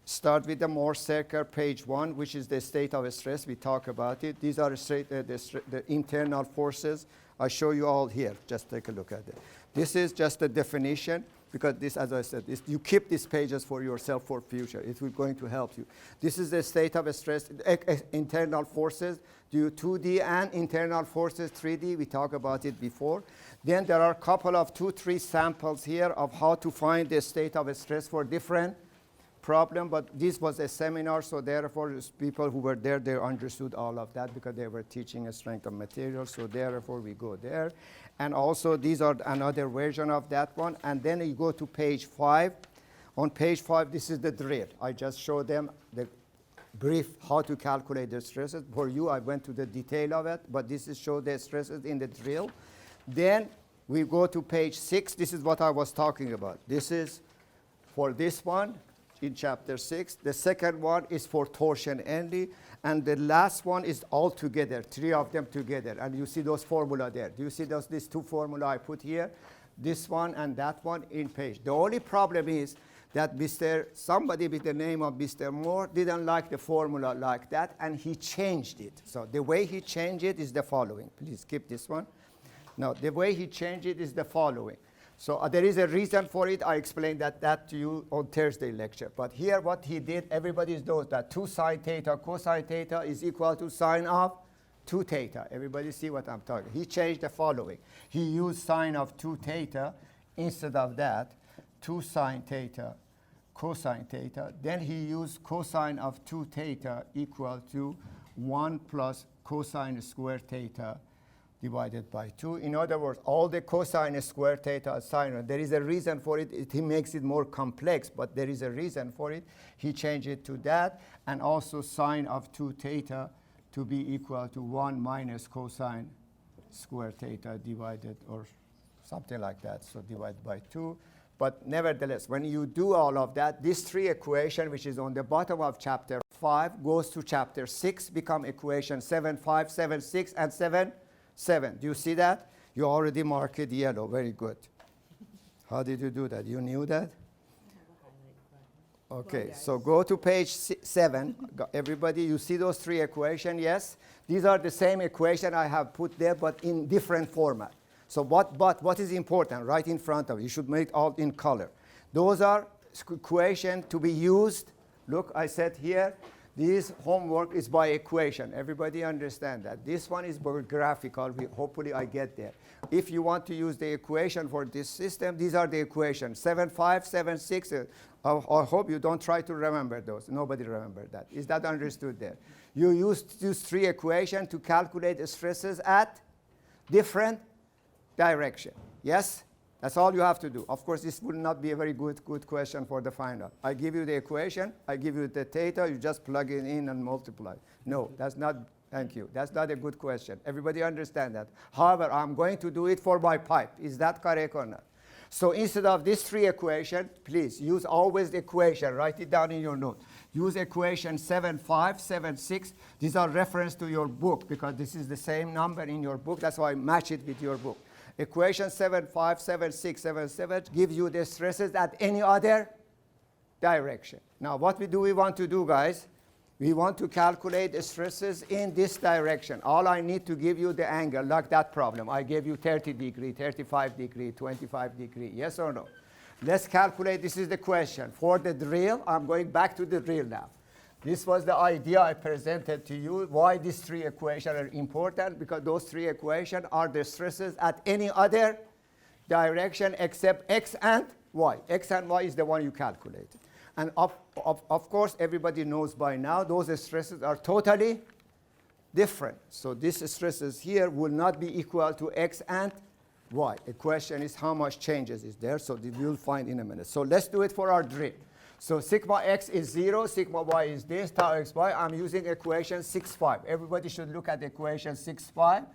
Start with the Mohr circle, page 1, which is the state of stress. We talk about it. These are the internal forces. I show you all here. Just take a look at it. This is just a definition, because this, as I said, you keep these pages for yourself for future. It will going to help you. This is the state of stress, internal forces, due 2D and internal forces 3D. We talked about it before. Then there are a couple of 2, 3 samples here of how to find the state of stress for different problem, but this was a seminar, so therefore people who were there, they understood all of that because they were teaching a strength of material, so therefore we go there. And also these are another version of that one. And then you go to page 5. On page 5, this is the drill. I just showed them the brief how to calculate the stresses. For you, I went to the detail of it, but this is show the stresses in the drill. Then we go to page 6. This is what I was talking about. This is for this one in chapter 6. The second one is for torsion only. And the last one is all together, 3 of them together. And you see those formula there. Do you see these 2 formula I put here? This one and that one in page. The only problem is that somebody with the name of Mr. Mohr didn't like the formula like that, and he changed it. So the way he changed it is the following. Please keep this one. Now, the way he changed it is the following. So there is a reason for it. I explained that to you on Thursday lecture. But here what he did, everybody knows that 2 sine theta cosine theta is equal to sine of 2 theta. Everybody see what I'm talking? He changed the following. He used sine of 2 theta instead of that, 2 sine theta cosine theta. Then he used cosine of 2 theta equal to 1 plus cosine square theta divided by 2. In other words, all the cosine square theta is sine. There is a reason for it. He makes it more complex, but there is a reason for it. He changed it to that, and also sine of 2 theta to be equal to 1 minus cosine square theta divided, or something like that, so divided by 2. But nevertheless, when you do all of that, this 3 equation, which is on the bottom of chapter 5, goes to chapter 6, become equation 7, 5, 7, 6, and 7, 7. Do you see that? You already marked it yellow. Very good. How did you do that? You knew that? Okay, so go to page 7. Everybody, you see those 3 equations? Yes? These are the same equation I have put there, but in different format. So what is important right in front of you? You should make all in color. Those are equations to be used. Look, I said here, this homework is by equation. Everybody understand that. This one is more graphical. Hopefully I get there. If you want to use the equation for this system, these are the equations. 7, 5, 7, 6. I hope you don't try to remember those. Nobody remembered that. Is that understood there? You use these 3 equations to calculate the stresses at different direction. Yes? That's all you have to do. Of course, this will not be a very good question for the final. I give you the equation. I give you the theta. You just plug it in and multiply. No, that's not. Thank you. That's not a good question. Everybody understand that. However, I'm going to do it for my pipe. Is that correct or not? So instead of these 3 equations, please use always the equation. Write it down in your note. Use equation 7, 5, 7, 6. These are reference to your book because this is the same number in your book. That's why I match it with your book. Equation 7, 5, 7, 6, 7, 7 gives you the stresses at any other direction. Now, what we want to do, guys? We want to calculate the stresses in this direction. All I need to give you the angle, like that problem. I gave you 30 degree, 35 degree, 25 degree. Yes or no? Let's calculate. This is the question. For the drill, I'm going back to the drill now. This was the idea I presented to you. Why these 3 equations are important? Because those 3 equations are the stresses at any other direction except x and y. X and y is the one you calculate. And of course, everybody knows by now, those stresses are totally different. So these stresses here will not be equal to x and y. The question is how much changes is there. So we'll find in a minute. So let's do it for our drill. So sigma x is 0, sigma y is this, tau xy. I'm using equation 6.5. Everybody should look at equation 6.5.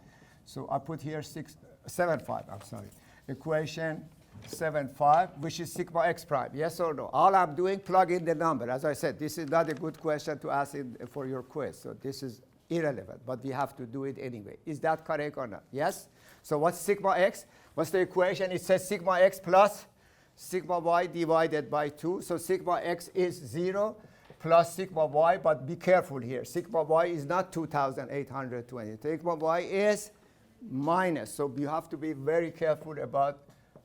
So I put here 7.5, I'm sorry. Equation 7.5, which is sigma x prime. Yes or no? All I'm doing, plug in the number. As I said, this is not a good question to ask for your quiz. So this is irrelevant, but we have to do it anyway. Is that correct or not? Yes? So what's sigma x? What's the equation? It says sigma x plus sigma y divided by 2. So sigma x is 0 plus sigma y, but be careful here. Sigma y is not 2,820. Sigma y is minus. So you have to be very careful about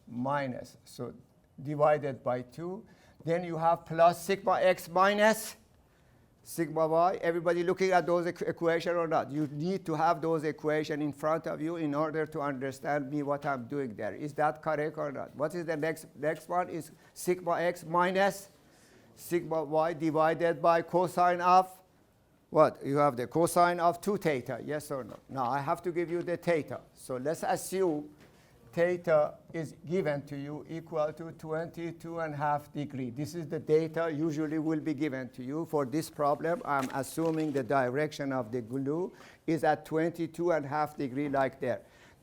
minus. So divided by 2. Then you have plus sigma x minus sigma y. Everybody looking at those equations or not? You need to have those equations in front of you in order to understand me what I'm doing there. Is that correct or not? What is the next one? Is sigma x minus sigma y divided by cosine of what? You have the cosine of 2 theta. Yes or no? Now I have to give you the theta. So let's assume theta is given to you equal to 22.5 degrees. This is the data usually will be given to you. For this problem, I'm assuming the direction of the glue is at 22.5 degrees like there.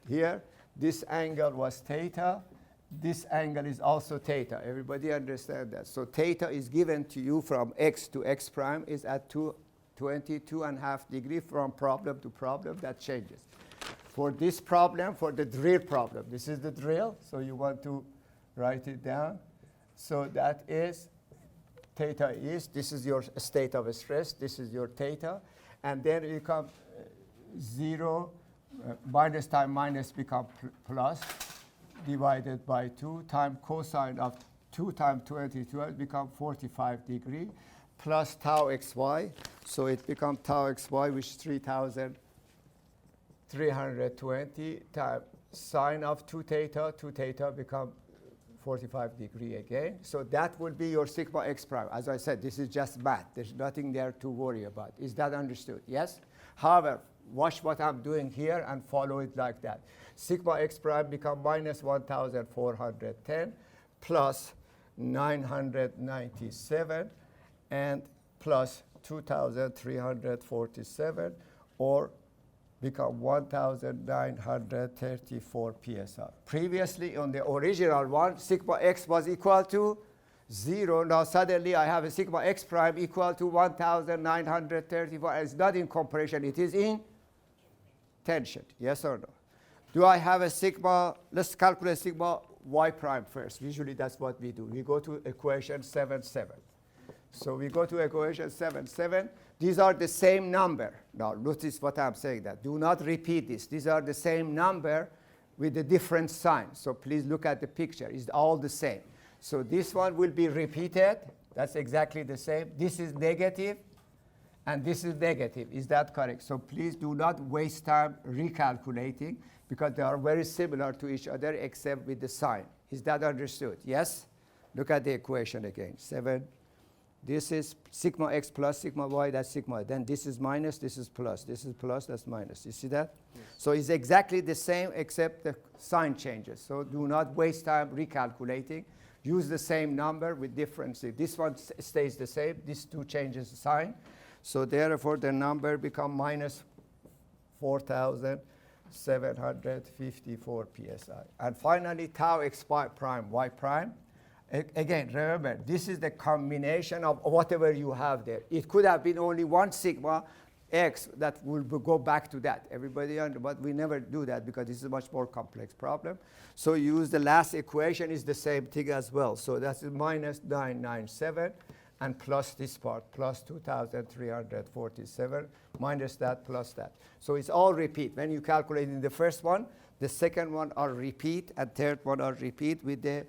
Here, this angle was theta. This angle is also theta. Everybody understand that? So theta is given to you from x to x prime is at 22.5 degrees from problem to problem. That changes. For this problem, for the drill problem, this is the drill, so you want to write it down. So that is, theta is, this is your state of stress, this is your theta, and then you come 0, minus time minus become plus, divided by 2, time cosine of 2 times 22 become 45 degrees, plus tau xy, so it becomes tau xy, which is 3,320 times sine of 2 theta become 45 degrees again. So that would be your sigma x prime. As I said, this is just math. There's nothing there to worry about. Is that understood? Yes? However, watch what I'm doing here and follow it like that. Sigma x prime become minus 1,410 plus 997 and plus 2,347 or become 1,934 psi. Previously, on the original one, sigma x was equal to 0. Now suddenly I have a sigma x prime equal to 1,934. It's not in compression, it is in tension. Yes or no? Do I have a sigma? Let's calculate sigma y prime first. Usually that's what we do. We go to equation 7.7. So we go to equation 7.7. These are the same number. Now notice what I'm saying that. Do not repeat this. These are the same number with a different sign. So please look at the picture. It's all the same. So this one will be repeated. That's exactly the same. This is negative, and this is negative. Is that correct? So please do not waste time recalculating because they are very similar to each other except with the sign. Is that understood? Yes? Look at the equation again. 7. This is sigma x plus sigma y, that's sigma. Then this is minus, this is plus. This is plus, that's minus. You see that? Yes. So it's exactly the same except the sign changes. So do not waste time recalculating. Use the same number with difference. This one stays the same. This 2 changes the sign. So therefore, the number become minus 4,754 psi. And finally, tau x prime, y prime. Again, remember, this is the combination of whatever you have there. It could have been only one sigma x that will go back to that. Everybody understand? But we never do that because this is a much more complex problem. So use the last equation is the same thing as well. So that's minus 997 and plus this part, plus 2,347, minus that, plus that. So it's all repeat. When you calculate in the first one, the second one are repeat, and third one are repeat with the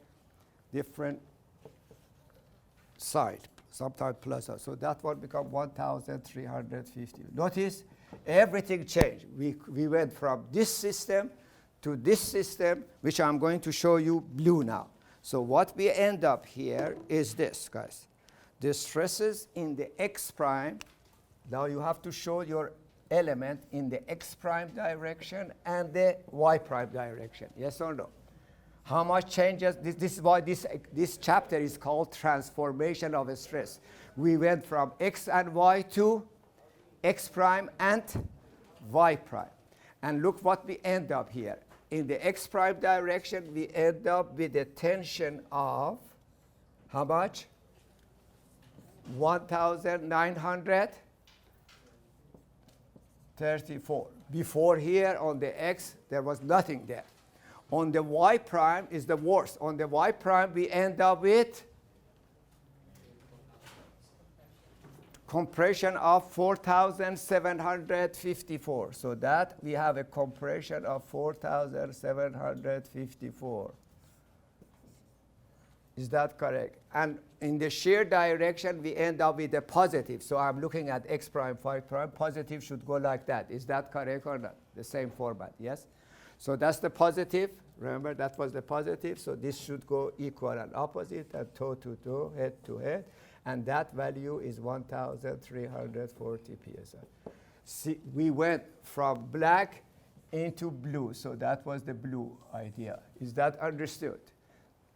different side, sometimes plus. So that one become 1,350. Notice everything changed. We went from this system to this system, which I'm going to show you blue now. So what we end up here is this, guys. The stresses in the x prime, now you have to show your element in the x prime direction and the y prime direction. Yes or no? How much changes? This is why this chapter is called transformation of stress. We went from x and y to x prime and y prime. And look what we end up here. In the x prime direction, we end up with a tension of how much? 1,934. Before here on the x, there was nothing there. On the y prime is the worst. On the y prime, we end up with compression of 4,754. So that we have a compression of 4,754. Is that correct? And in the shear direction, we end up with a positive. So I'm looking at x prime, phi prime. Positive should go like that. Is that correct or not? The same format, yes? So that's the positive. Remember, that was the positive. So this should go equal and opposite, and toe to toe, head to head. And that value is 1,340 psi. See, we went from black into blue. So that was the blue idea. Is that understood?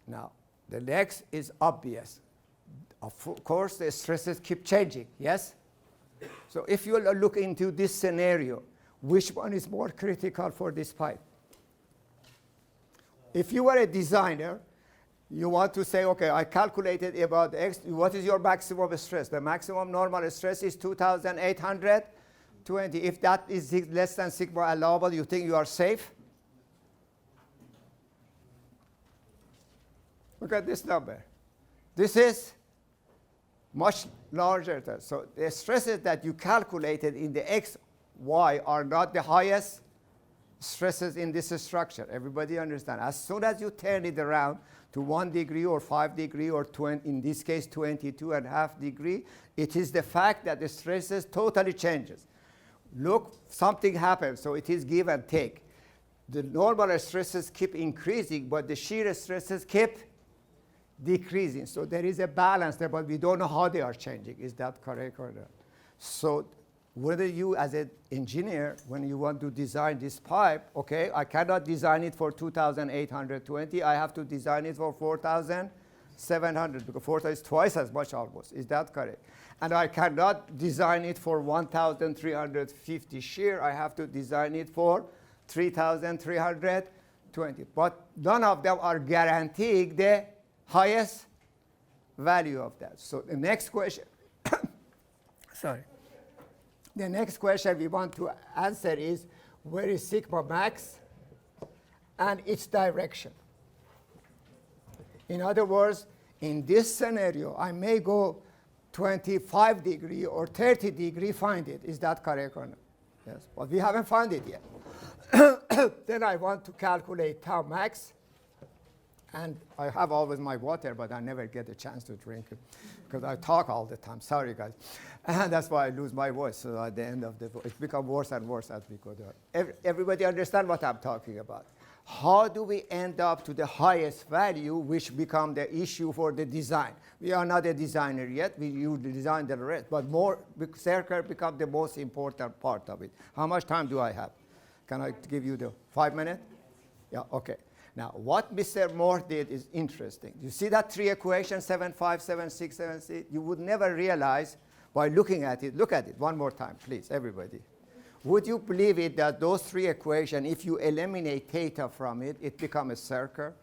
Now, the next is obvious. Of course, the stresses keep changing, yes? So if you look into this scenario, which one is more critical for this pipe? If you were a designer, you want to say, okay, I calculated about x. What is your maximum stress? The maximum normal stress is 2,820. If that is less than sigma allowable, you think you are safe? Look at this number. This is much larger. So the stresses that you calculated in the x, y are not the highest stresses in this structure. Everybody understand? As soon as you turn it around to 1 degree or 5 degree or 20, in this case 22.5 degree, it is the fact that the stresses totally changes. Look, something happens, so it is give and take. The normal stresses keep increasing, but the shear stresses keep decreasing. So there is a balance there, but we don't know how they are changing. Is that correct or not? So whether you as an engineer, when you want to design this pipe, okay, I cannot design it for 2,820. I have to design it for 4,700 because 4,000 is twice as much almost. Is that correct? And I cannot design it for 1,350 shear. I have to design it for 3,320. But none of them are guaranteeing the highest value of that. So the next question, sorry. The next question we want to answer is, where is sigma max and its direction? In other words, in this scenario, I may go 25 degree or 30 degree, find it. Is that correct or not? Yes, but we haven't found it yet. Then I want to calculate tau max. And I have always my water, but I never get a chance to drink it because I talk all the time. Sorry, guys. And that's why I lose my voice. So at the end of the voice, it becomes worse and worse as we go there. Everybody understand what I'm talking about? How do we end up to the highest value, which become the issue for the design? We are not a designer yet. You design the rest, but more circle become the most important part of it. How much time do I have? Can I give you the 5 minutes? Yeah, okay. Now, what Mr. Mohr did is interesting. You see that three equations, 7, 5, 7, 6, 7, 6? You would never realize by looking at it. Look at it one more time, please, everybody. Would you believe it that those three equations, if you eliminate theta from it, it becomes a circle?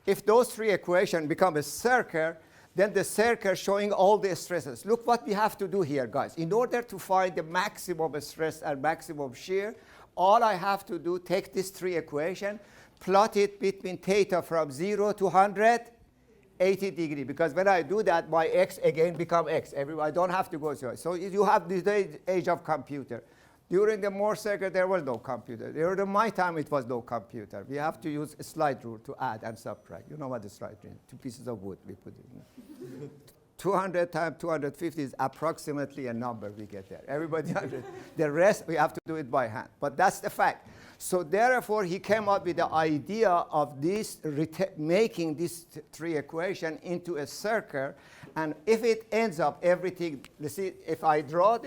If those three equations become a circle, then the circle showing all the stresses. Look what we have to do here, guys. In order to find the maximum stress and maximum shear, all I have to do, take these three equations, plot it between theta from 0 to 180 degree. Because when I do that, my x again become x. I don't have to go through it. So you have this age of computer. During the Mohr circuit, there was no computer. During my time, it was no computer. We have to use a slide rule to add and subtract. You know what the slide rule is? 2 pieces of wood we put in. 200 times 250 is approximately a number we get there. Everybody understands. The rest, we have to do it by hand. But that's the fact. So therefore, he came up with the idea of this making these three equations into a circle. And if it ends up everything, let's see, if I draw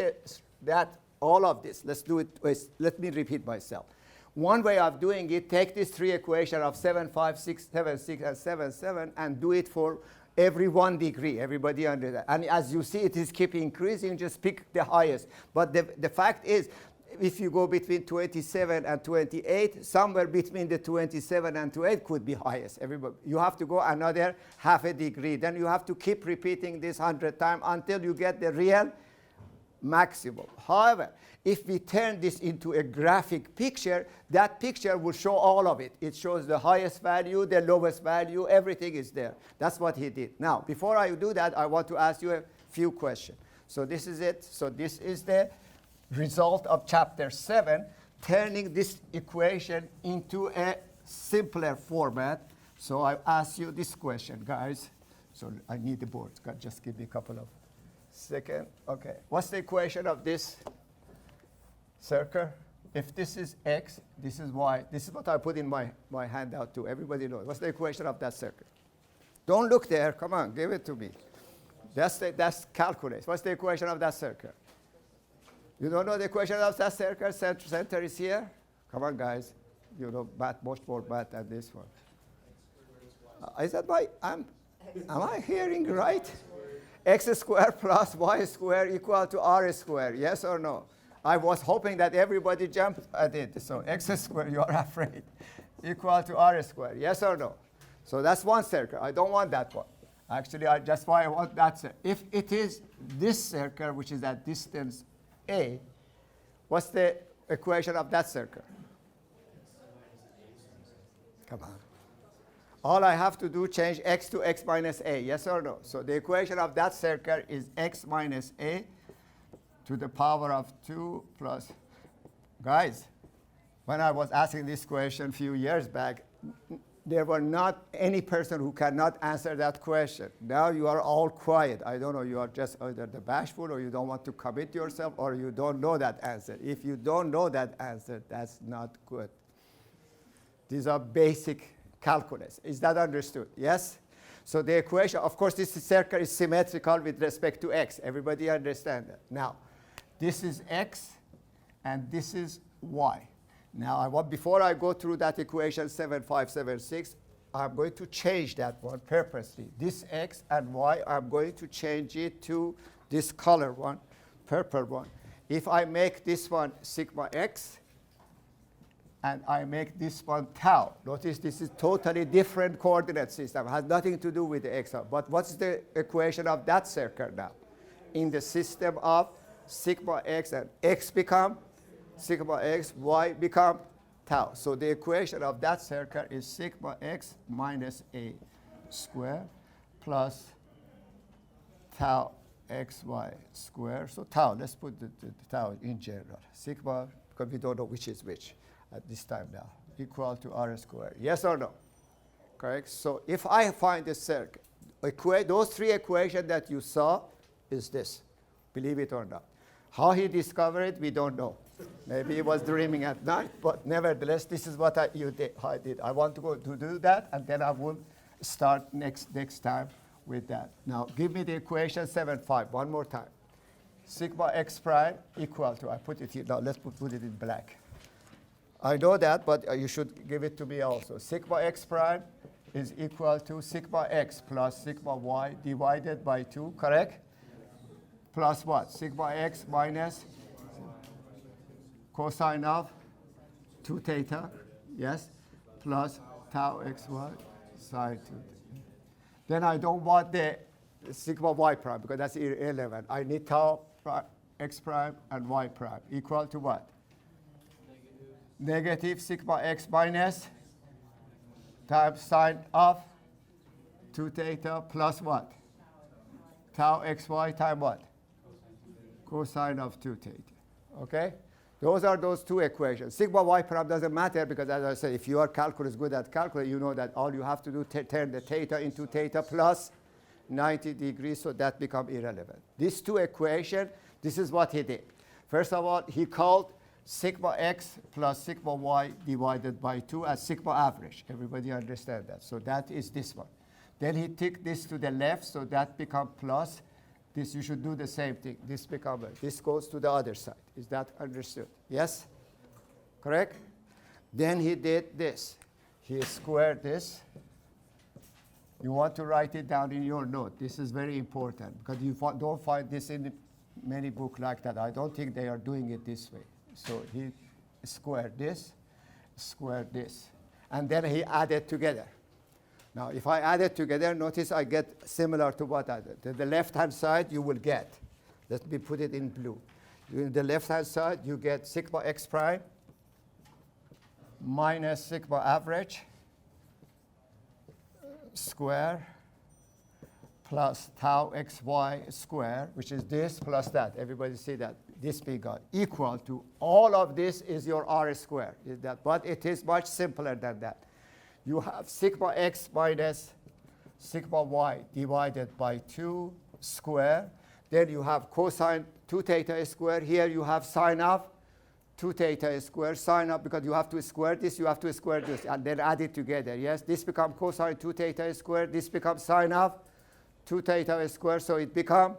all of this, let's do it, let me repeat myself. One way of doing it, take these three equations of 7, 5, 6, 7, 6, and 7, 7, and do it for every 1 degree. Everybody under that. And as you see, it is keep increasing. Just pick the highest. But the fact is, if you go between 27 and 28, somewhere between the 27 and 28 could be highest. Everybody, you have to go another half a degree. Then you have to keep repeating this 100 times until you get the real maximum. However, if we turn this into a graphic picture, that picture will show all of it. It shows the highest value, the lowest value, everything is there. That's what he did. Now, before I do that, I want to ask you a few questions. So this is it. So this is the result of chapter 7, turning this equation into a simpler format. So I ask you this question, guys. So I need the board. Just give me a couple of seconds. Okay. What's the equation of this circle? If this is x, this is y. This is what I put in my handout too. Everybody knows. What's the equation of that circle? Don't look there. Come on, give it to me. That's calculus. What's the equation of that circle? You don't know the equation of that circle? Center is here. Come on, guys. You know much more math than this one. Is that my? Am I hearing right? X squared plus y squared equal to r squared. Yes or no? I was hoping that everybody jumped at it. So x squared, you are afraid, equal to r squared. Yes or no? So that's one circle. I don't want that one. Actually, that's why I want that circle. If it is this circle, which is at distance a, what's the equation of that circle? Come on. All I have to do, change x to x minus a. Yes or no? So the equation of that circle is x minus a to the power of 2 plus. Guys, when I was asking this question a few years back, there were not any person who cannot answer that question. Now you are all quiet. I don't know, you are just either the bashful or you don't want to commit yourself or you don't know that answer. If you don't know that answer, that's not good. These are basic calculus. Is that understood? Yes? So the equation, of course, this circle is symmetrical with respect to x. Everybody understand that? Now, this is x and this is y. Now, before I go through that equation 7, 5, 7, 6, I'm going to change that one purposely. This x and y, I'm going to change it to this color one, purple one. If I make this one sigma x, and I make this one tau. Notice this is totally different coordinate system. It has nothing to do with the x. But what's the equation of that circle now? In the system of sigma x and x become sigma x, y become tau. So the equation of that circle is sigma x minus a squared plus tau xy squared. So tau, let's put the tau in general. Sigma, because we don't know which is which at this time now, equal to r squared. Yes or no? Correct? So if I find the circle, those three equations that you saw is this, believe it or not. How he discovered it, we don't know. Maybe he was dreaming at night, but nevertheless, this is what I did. I want to go to do that, and then I will start next time with that. Now, give me the equation 7, 5, one more time. Sigma x prime equal to, I put it here, now let's put it in black. I know that, but you should give it to me also. Sigma x prime is equal to sigma x plus sigma y divided by 2, correct? Plus what? Sigma x minus cosine of 2 theta, yes? Plus tau xy sine 2 theta. Then I don't want the sigma y prime because that's irrelevant. I need tau x prime and y prime equal to what? Negative sigma x minus times sine of 2 theta plus what? Tau xy times what? Cosine of 2 theta. Okay? Those are those two equations. Sigma y prime doesn't matter because, as I said, if you are good at calculus, you know that all you have to do is turn the theta into theta plus 90 degrees, so that becomes irrelevant. These two equations, this is what he did. First of all, he called sigma x plus sigma y divided by 2 as sigma average. Everybody understand that? So that is this one. Then he took this to the left, so that becomes plus. This, you should do the same thing. This becomes, this goes to the other side. Is that understood? Yes? Correct? Then he did this. He squared this. You want to write it down in your note. This is very important because you don't find this in many books like that. I don't think they are doing it this way. So he squared this, and then he added together. Now, if I add it together, notice I get similar to what I did. The left-hand side you will get. Let me put it in blue. In the left-hand side, you get sigma x prime minus sigma average square plus tau xy square, which is this plus that. Everybody see that? This big R equal to all of this is your R square. Is that? But it is much simpler than that. You have sigma x minus sigma y divided by 2 square. Then you have cosine 2 theta square. Here you have sine of 2 theta square. Sine of, because you have to square this, you have to square this, and then add it together. Yes, this becomes cosine 2 theta square. This becomes sine of 2 theta square, so it becomes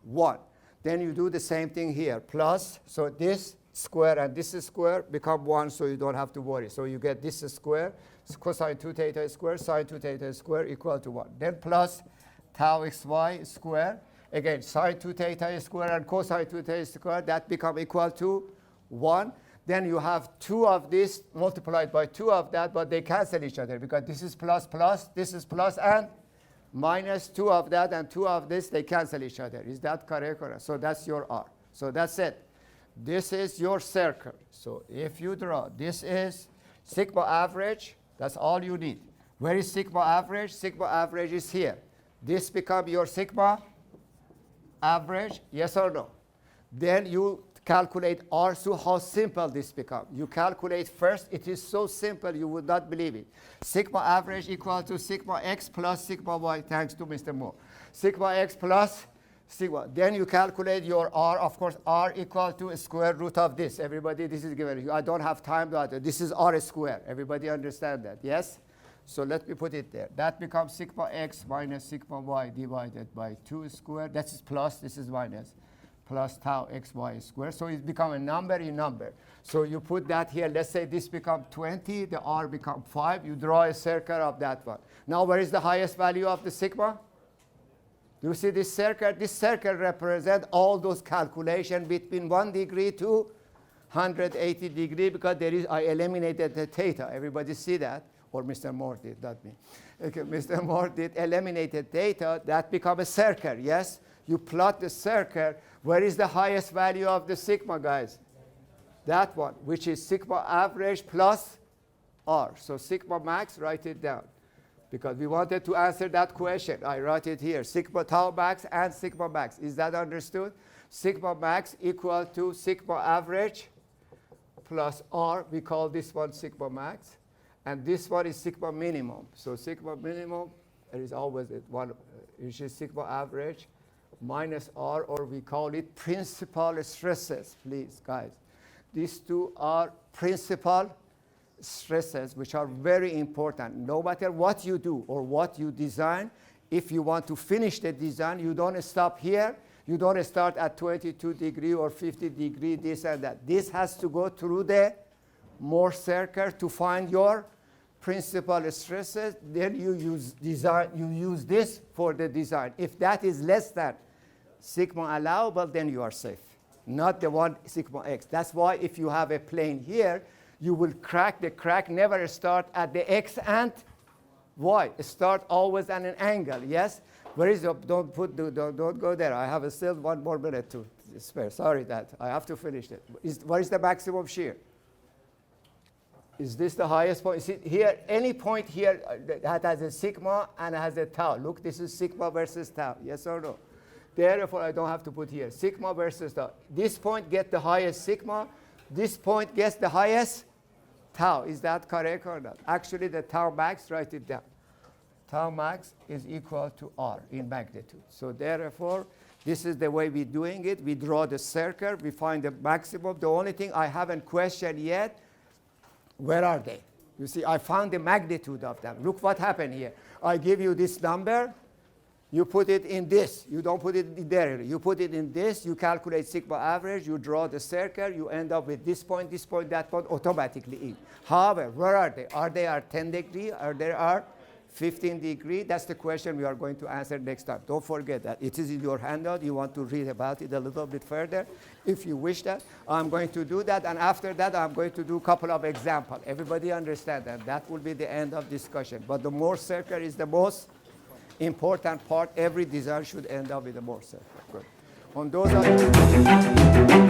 1. Then you do the same thing here, plus, so this square and this square become 1, so you don't have to worry. So you get this square, cosine 2 theta square, sine 2 theta square equal to 1. Then plus tau xy square, again, sine 2 theta square and cosine 2 theta square, that become equal to 1. Then you have 2 of this multiplied by 2 of that, but they cancel each other because this is plus plus, this is plus, and minus 2 of that and 2 of this, they cancel each other. Is that correct? So that's your R. So that's it. This is your circle. So if you draw, this is sigma average. That's all you need. Where is sigma average? Sigma average is here. This becomes your sigma average, yes or no? Then you calculate R. So how simple this becomes. You calculate first. It is so simple you would not believe it. Sigma average equal to sigma x plus sigma y, thanks to Mr. Mohr. Sigma x plus sigma. Then you calculate your R. Of course, R equal to square root of this. Everybody, this is given. I don't have time to add. This is R square. Everybody understand that? Yes? So let me put it there. That becomes sigma x minus sigma y divided by 2 square. That is plus. This is minus. Plus tau xy square. So it becomes a number in number. So you put that here. Let's say this becomes 20. The R becomes 5. You draw a circle of that one. Now, where is the highest value of the sigma? Do you see this circle? This circle represents all those calculations between 1 degree to 180 degree because there is, I eliminated the theta. Everybody see that? Or Mr. Mohr did, not me. Okay, Mr. Mohr did eliminated theta. That becomes a circle, yes? You plot the circle. Where is the highest value of the sigma, guys? That one, which is sigma average plus R. So sigma max, write it down. Because we wanted to answer that question. I wrote it here. Sigma tau max and sigma max. Is that understood? Sigma max equal to sigma average plus R. We call this one sigma max. And this one is sigma minimum. So sigma minimum, there is always one, which is sigma average minus R, or we call it principal stresses, please, guys. These two are principal stresses, which are very important. No matter what you do or what you design, if you want to finish the design, you don't stop here. You don't start at 22 degree or 50 degree, this and that. This has to go through the Mohr circle to find your principal stresses. Then you use design. You use this for the design. If that is less than sigma allowable, then you are safe. Not the one sigma x. That's why if you have a plane here, you will crack. The crack never start at the x and y. Start always at an angle. Yes. Where is the, don't go there. I have still 1 more minute to spare. Sorry that I have to finish it. What is the maximum shear? Is this the highest point? See here, any point here that has a sigma and has a tau. Look, this is sigma versus tau. Yes or no? Therefore, I don't have to put here. Sigma versus tau. This point gets the highest sigma. This point gets the highest tau. Is that correct or not? Actually, the tau max, write it down. Tau max is equal to R in magnitude. So therefore, this is the way we're doing it. We draw the circle. We find the maximum. The only thing I haven't questioned yet, where are they? You see, I found the magnitude of them. Look what happened here. I give you this number. You put it in this. You don't put it in there. You put it in this. You calculate sigma average. You draw the circle. You end up with this point, that point, automatically in. However, where are they? Are they at 10 degree? Or they are 15 degree? That's the question we are going to answer next time. Don't forget that. It is in your handout. You want to read about it a little bit further. If you wish that, I'm going to do that. And after that, I'm going to do a couple of examples. Everybody understand that? That will be the end of discussion. But the Mohr circle is the most important part. Every design should end up with a Mohr circle. Good. On those other